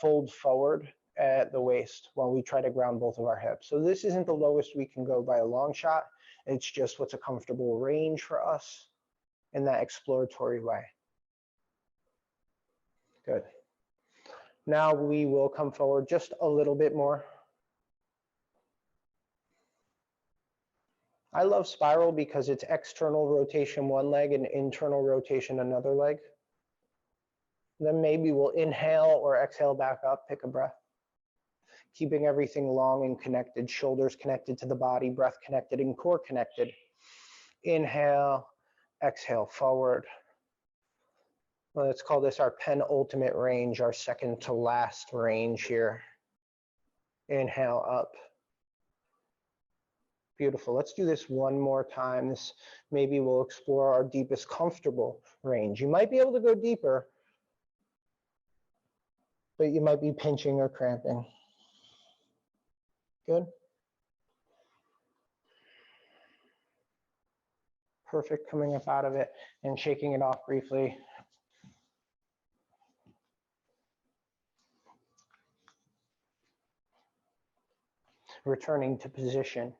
fold forward at the waist while we try to ground both of our hips. So this isn't the lowest we can go by a long shot. It's just what's a comfortable range for us in that exploratory way. Good. Now we will come forward just a little bit more. I love spiral because it's external rotation one leg and internal rotation another leg. Then maybe we'll inhale or exhale back up, pick a breath. Keeping everything long and connected, shoulders connected to the body, breath connected and core connected. Inhale, exhale forward. Let's call this our penultimate range, our second to last range here. Inhale up. Beautiful. Let's do this one more time. This maybe we'll explore our deepest comfortable range. You might be able to go deeper, but you might be pinching or cramping. Good. Perfect. Coming up out of it and shaking it off briefly. Returning to position.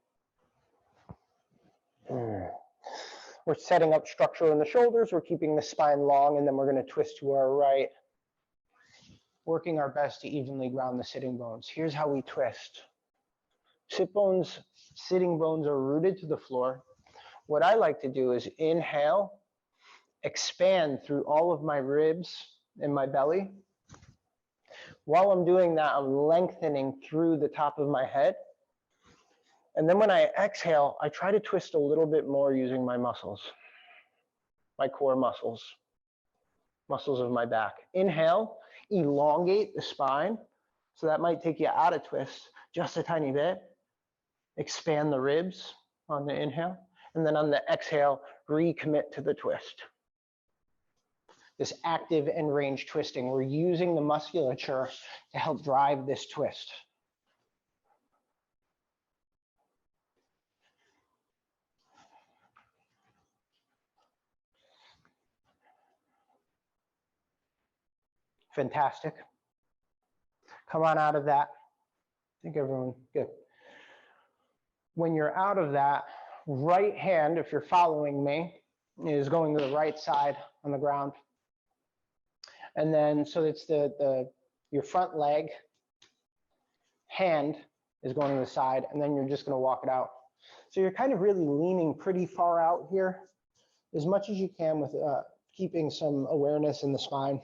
We're setting up structure in the shoulders. We're keeping the spine long, and then we're going to twist to our right. Working our best to evenly ground the sitting bones. Here's how we twist. Sit bones, sitting bones are rooted to the floor. What I like to do is inhale, expand through all of my ribs and my belly. While I'm doing that, I'm lengthening through the top of my head. And then when I exhale, I try to twist a little bit more using my muscles, my core muscles, muscles of my back. Inhale, elongate the spine. So that might take you out of twist just a tiny bit. Expand the ribs on the inhale. And then on the exhale, recommit to the twist. This active and range twisting, we're using the musculature to help drive this twist. Fantastic. Come on out of that. I think everyone, good. When you're out of that, right hand, if you're following me, is going to the right side on the ground. And then, so it's your front leg, hand is going to the side, and then you're just going to walk it out. So you're kind of really leaning pretty far out here, as much as you can with keeping some awareness in the spine.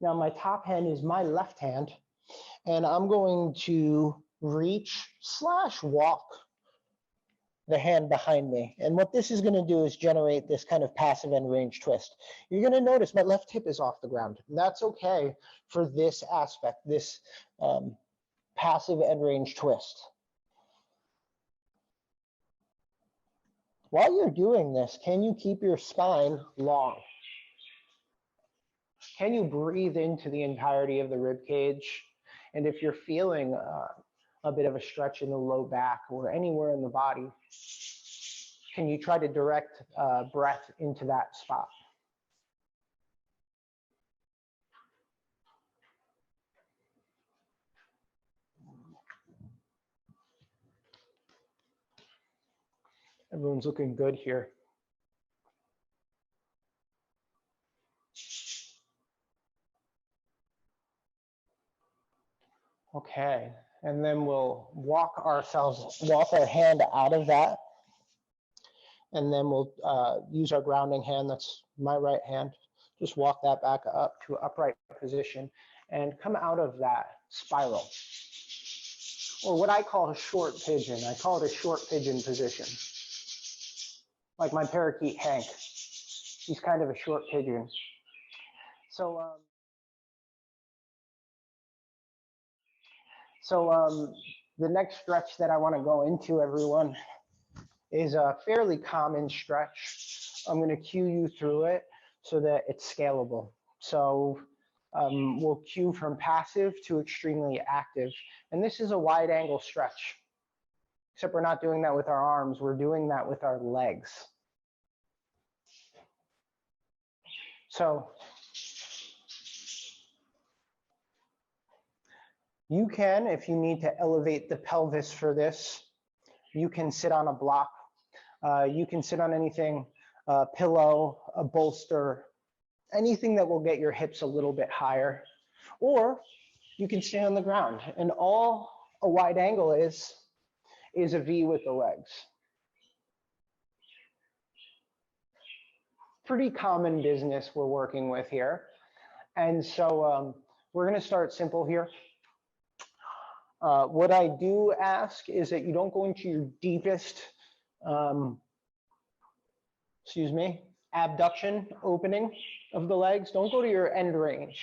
Now my top hand is my left hand, and I'm going to reach/walk the hand behind me. And what this is going to do is generate this kind of passive end range twist. You're going to notice my left hip is off the ground. And that's okay for this aspect, this passive end range twist. While you're doing this, can you keep your spine long? Can you breathe into the entirety of the rib cage? And if you're feeling a bit of a stretch in the low back or anywhere in the body, can you try to direct breath into that spot? Everyone's looking good here. Okay, and then we'll walk our hand out of that. And then we'll use our grounding hand, that's my right hand. Just walk that back up to upright position and come out of that spiral. Or what I call a short pigeon. I call it a short pigeon position. Like my parakeet Hank. He's kind of a short pigeon. So, the next stretch that I want to go into, everyone, is a fairly common stretch. I'm going to cue you through it so that it's scalable. So we'll cue from passive to extremely active. And this is a wide angle stretch, except we're not doing that with our arms. We're doing that with our legs. So you can, if you need to elevate the pelvis for this, you can sit on a block. You can sit on anything, a pillow, a bolster, anything that will get your hips a little bit higher. Or you can stay on the ground. And all a wide angle is a V with the legs. Pretty common business we're working with here. And so we're going to start simple here. What I do ask is that you don't go into your deepest, abduction opening of the legs. Don't go to your end range.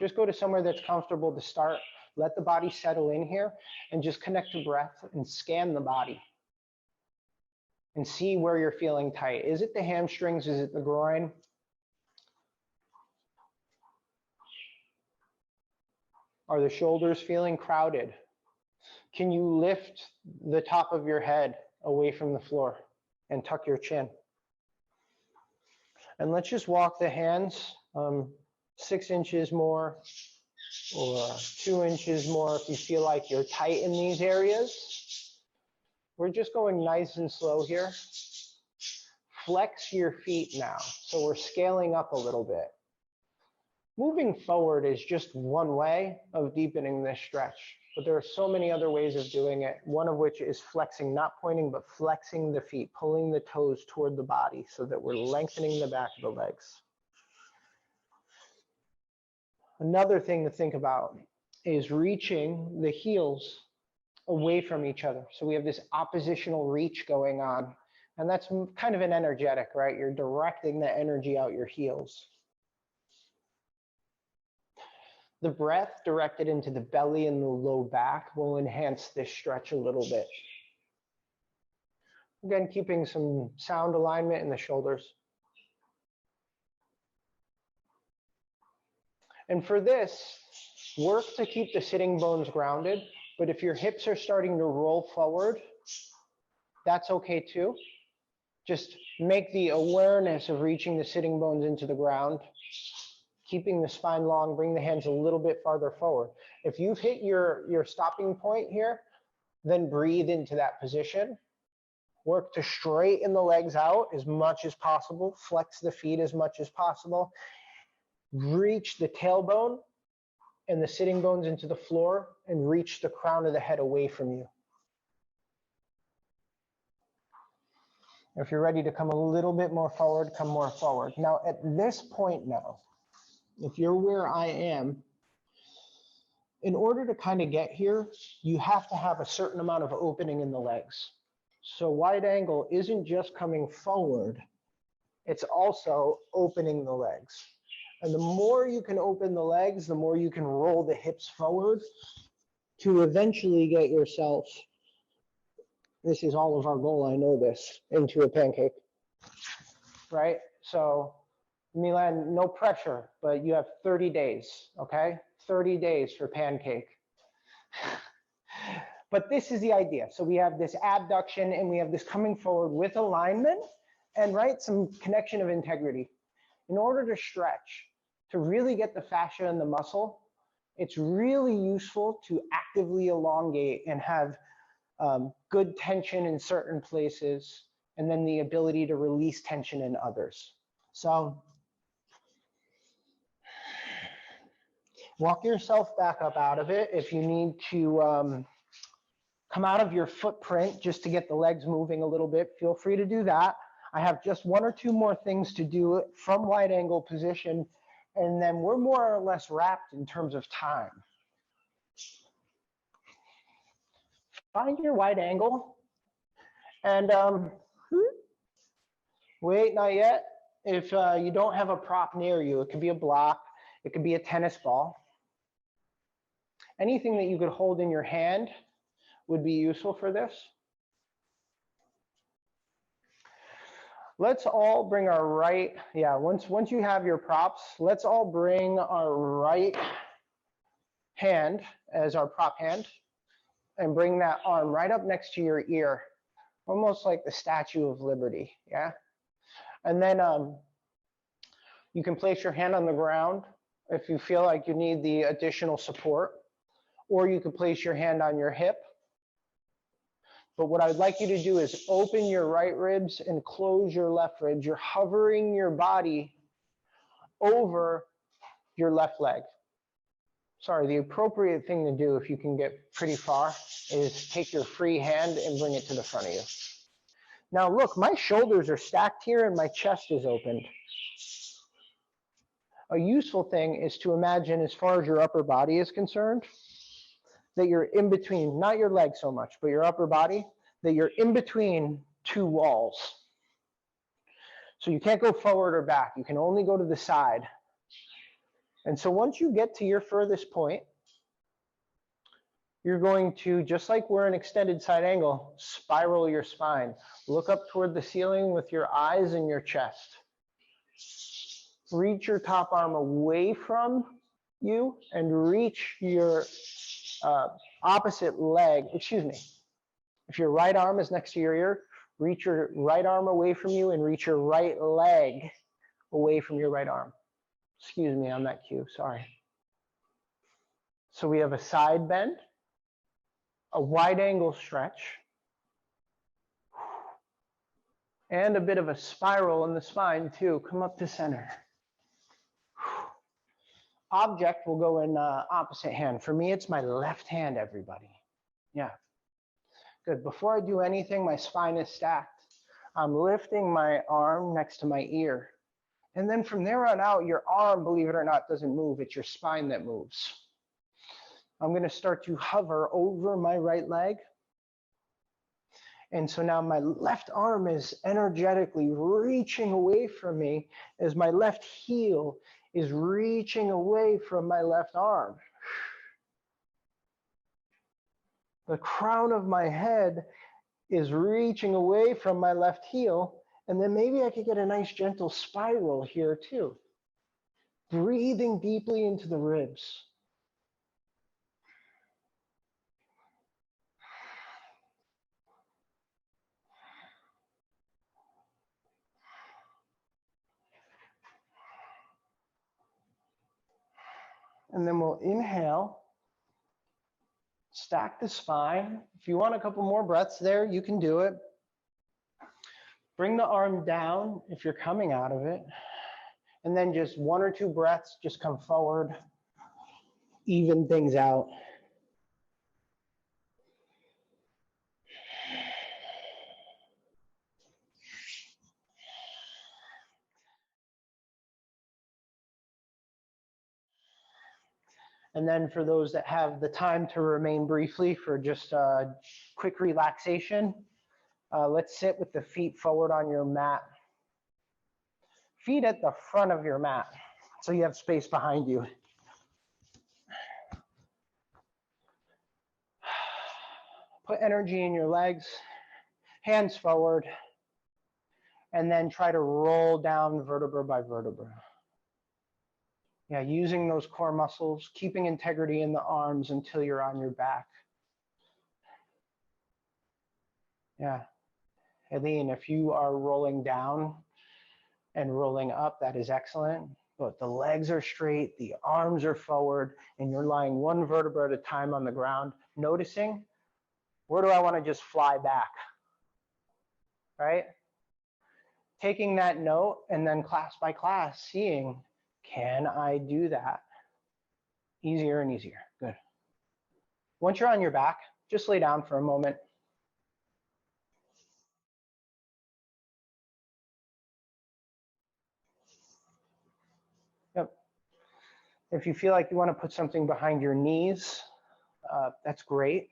Just go to somewhere that's comfortable to start. Let the body settle in here and just connect to breath and scan the body and see where you're feeling tight. Is it the hamstrings? Is it the groin? Are the shoulders feeling crowded? Can you lift the top of your head away from the floor and tuck your chin? And let's just walk the hands 6 inches more or 2 inches more if you feel like you're tight in these areas. We're just going nice and slow here. Flex your feet now. So we're scaling up a little bit. Moving forward is just one way of deepening this stretch, but there are so many other ways of doing it, one of which is flexing, not pointing, but flexing the feet, pulling the toes toward the body so that we're lengthening the back of the legs. Another thing to think about is reaching the heels away from each other. So we have this oppositional reach going on, and that's kind of an energetic, right? You're directing the energy out your heels. The breath directed into the belly and the low back will enhance this stretch a little bit. Again, keeping some sound alignment in the shoulders. And for this, work to keep the sitting bones grounded, but if your hips are starting to roll forward, that's okay too. Just make the awareness of reaching the sitting bones into the ground. Keeping the spine long, bring the hands a little bit farther forward. If you've hit your stopping point here, then breathe into that position. Work to straighten the legs out as much as possible. Flex the feet as much as possible. Reach the tailbone and the sitting bones into the floor and reach the crown of the head away from you. If you're ready to come a little bit more forward, come more forward. Now at this point now, if you're where I am, in order to kind of get here, you have to have a certain amount of opening in the legs. So wide angle isn't just coming forward, it's also opening the legs. And the more you can open the legs, the more you can roll the hips forward to eventually get yourself, this is all of our goal, I know this, into a pancake, right? So Milan, no pressure, but you have 30 days, okay? 30 days for pancake. But this is the idea. So we have this abduction and we have this coming forward with alignment and, right, some connection of integrity. In order to stretch, to really get the fascia and the muscle, it's really useful to actively elongate and have good tension in certain places and then the ability to release tension in others. So walk yourself back up out of it. If you need to come out of your footprint just to get the legs moving a little bit, feel free to do that. I have just 1 or 2 more things to do from wide angle position, and then we're more or less wrapped in terms of time. Find your wide angle, and wait, not yet. If you don't have a prop near you, it could be a block, it could be a tennis ball. Anything that you could hold in your hand would be useful for this. Let's all bring our right, once you have your props, let's all bring our right hand as our prop hand and bring that arm right up next to your ear, almost like the Statue of Liberty, yeah? And then you can place your hand on the ground if you feel like you need the additional support, or you can place your hand on your hip. But what I'd like you to do is open your right ribs and close your left ribs. You're hovering your body over your left leg. Sorry, the appropriate thing to do if you can get pretty far is take your free hand and bring it to the front of you. Now look, my shoulders are stacked here and my chest is opened. A useful thing is to imagine, as far as your upper body is concerned, that you're in between, not your legs so much, but your upper body, that you're in between two walls. So you can't go forward or back. You can only go to the side. And so once you get to your furthest point, you're going to, just like we're in extended side angle, spiral your spine. Look up toward the ceiling with your eyes and your chest. Reach your top arm away from you and reach your opposite leg, excuse me. If your right arm is next to your ear, reach your right arm away from you and reach your right leg away from your right arm. Excuse me on that cue, sorry. So we have a side bend, a wide angle stretch, and a bit of a spiral in the spine too. Come up to center. Object will go in opposite hand. For me, it's my left hand, everybody. Yeah, good. Before I do anything, my spine is stacked. I'm lifting my arm next to my ear. And then from there on out, your arm, believe it or not, doesn't move. It's your spine that moves. I'm going to start to hover over my right leg. And so now my left arm is energetically reaching away from me as my left heel is reaching away from my left arm. The crown of my head is reaching away from my left heel. And then maybe I could get a nice gentle spiral here too. Breathing deeply into the ribs. And then we'll inhale, stack the spine. If you want a couple more breaths there, you can do it. Bring the arm down if you're coming out of it. And then just one or two breaths, just come forward, even things out. And then for those that have the time to remain briefly for just a quick relaxation, let's sit with the feet forward on your mat. Feet at the front of your mat, so you have space behind you. Put energy in your legs, hands forward, and then try to roll down vertebra by vertebra. Yeah, using those core muscles, keeping integrity in the arms until you're on your back. Yeah. Helene, if you are rolling down and rolling up, that is excellent. But the legs are straight, the arms are forward, and you're lying one vertebra at a time on the ground, noticing, where do I want to just fly back? Right? Taking that note and then class by class, seeing, can I do that? Easier and easier. Good. Once you're on your back, just lay down for a moment. Yep. If you feel like you want to put something behind your knees, that's great.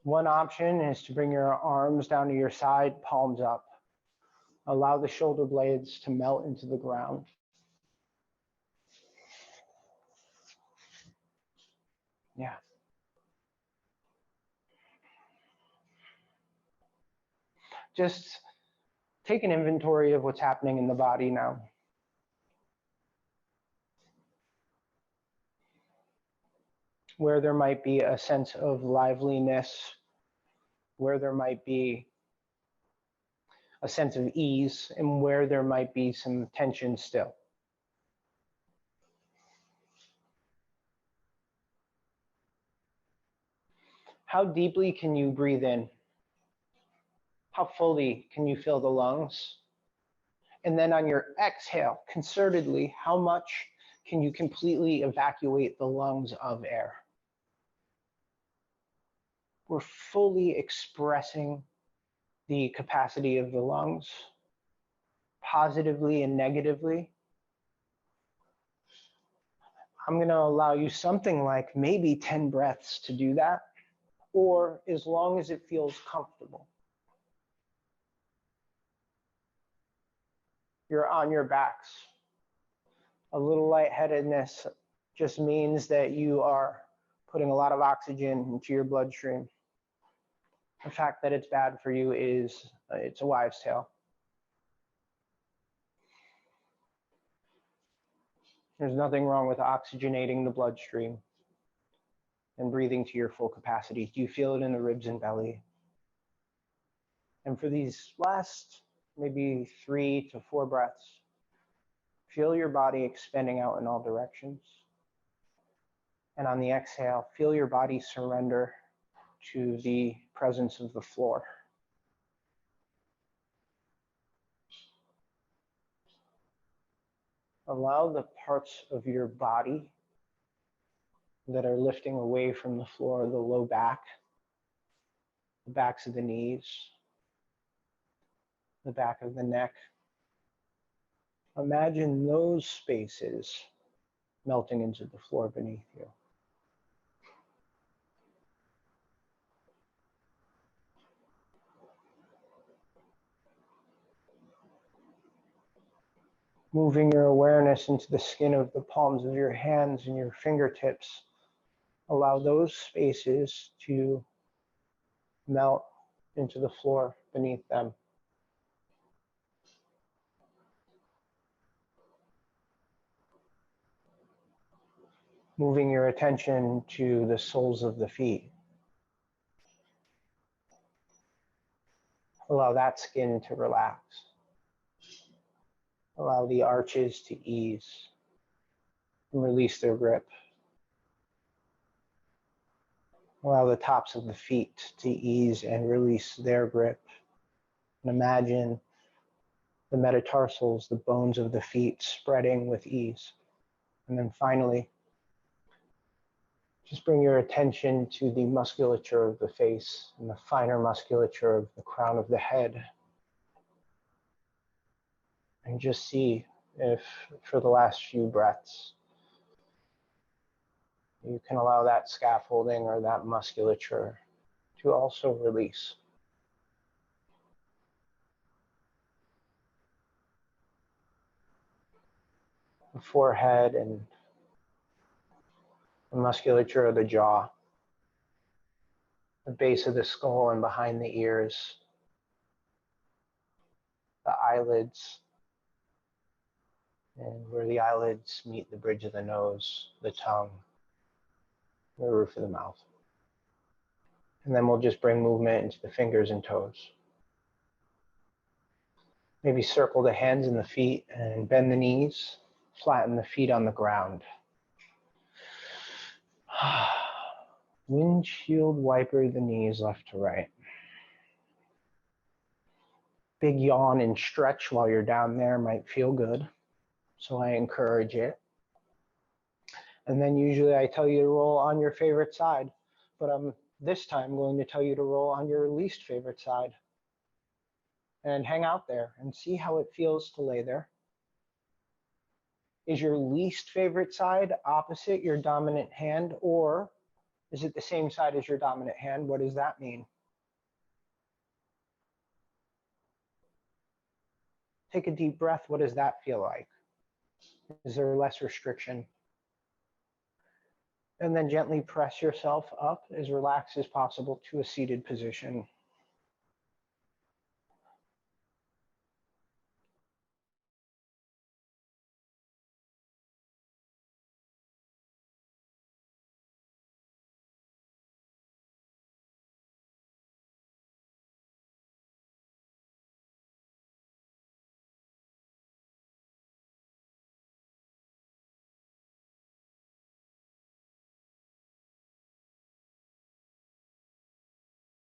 One option is to bring your arms down to your side, palms up. Allow the shoulder blades to melt into the ground. Yeah. just take an inventory of what's happening in the body now. Where there might be a sense of liveliness, where there might be a sense of ease, and where there might be some tension still. How deeply can you breathe in? How fully can you fill the lungs? And then on your exhale, concertedly, how much can you completely evacuate the lungs of air? We're fully expressing the capacity of the lungs, positively and negatively. I'm going to allow you something like maybe 10 breaths to do that, or as long as it feels comfortable. You're on your backs. A little lightheadedness just means that you are putting a lot of oxygen into your bloodstream. The fact that it's bad for you is, it's a wives' tale. There's nothing wrong with oxygenating the bloodstream and breathing to your full capacity. Do you feel it in the ribs and belly? And for these last maybe 3 to 4 breaths, feel your body expanding out in all directions. And on the exhale, feel your body surrender to the presence of the floor. Allow the parts of your body that are lifting away from the floor, the low back, the backs of the knees, the back of the neck. Imagine those spaces melting into the floor beneath you. Moving your awareness into the skin of the palms of your hands and your fingertips. Allow those spaces to melt into the floor beneath them. Moving your attention to the soles of the feet. Allow that skin to relax. Allow the arches to ease and release their grip. Allow the tops of the feet to ease and release their grip. And imagine the metatarsals, the bones of the feet, spreading with ease. And then finally, just bring your attention to the musculature of the face and the finer musculature of the crown of the head. And just see if, for the last few breaths, you can allow that scaffolding or that musculature to also release. The forehead and the musculature of the jaw, the base of the skull and behind the ears, the eyelids, and where the eyelids meet the bridge of the nose, the tongue, the roof of the mouth. And then we'll just bring movement into the fingers and toes. Maybe circle the hands and the feet and bend the knees, flatten the feet on the ground. Windshield wiper the knees left to right. Big yawn and stretch while you're down there might feel good, so I encourage it. And then usually I tell you to roll on your favorite side, but I'm this time going to tell you to roll on your least favorite side. And hang out there and see how it feels to lay there. Is your least favorite side opposite your dominant hand, or is it the same side as your dominant hand? What does that mean? Take a deep breath. What does that feel like? Is there less restriction? And then gently press yourself up as relaxed as possible to a seated position.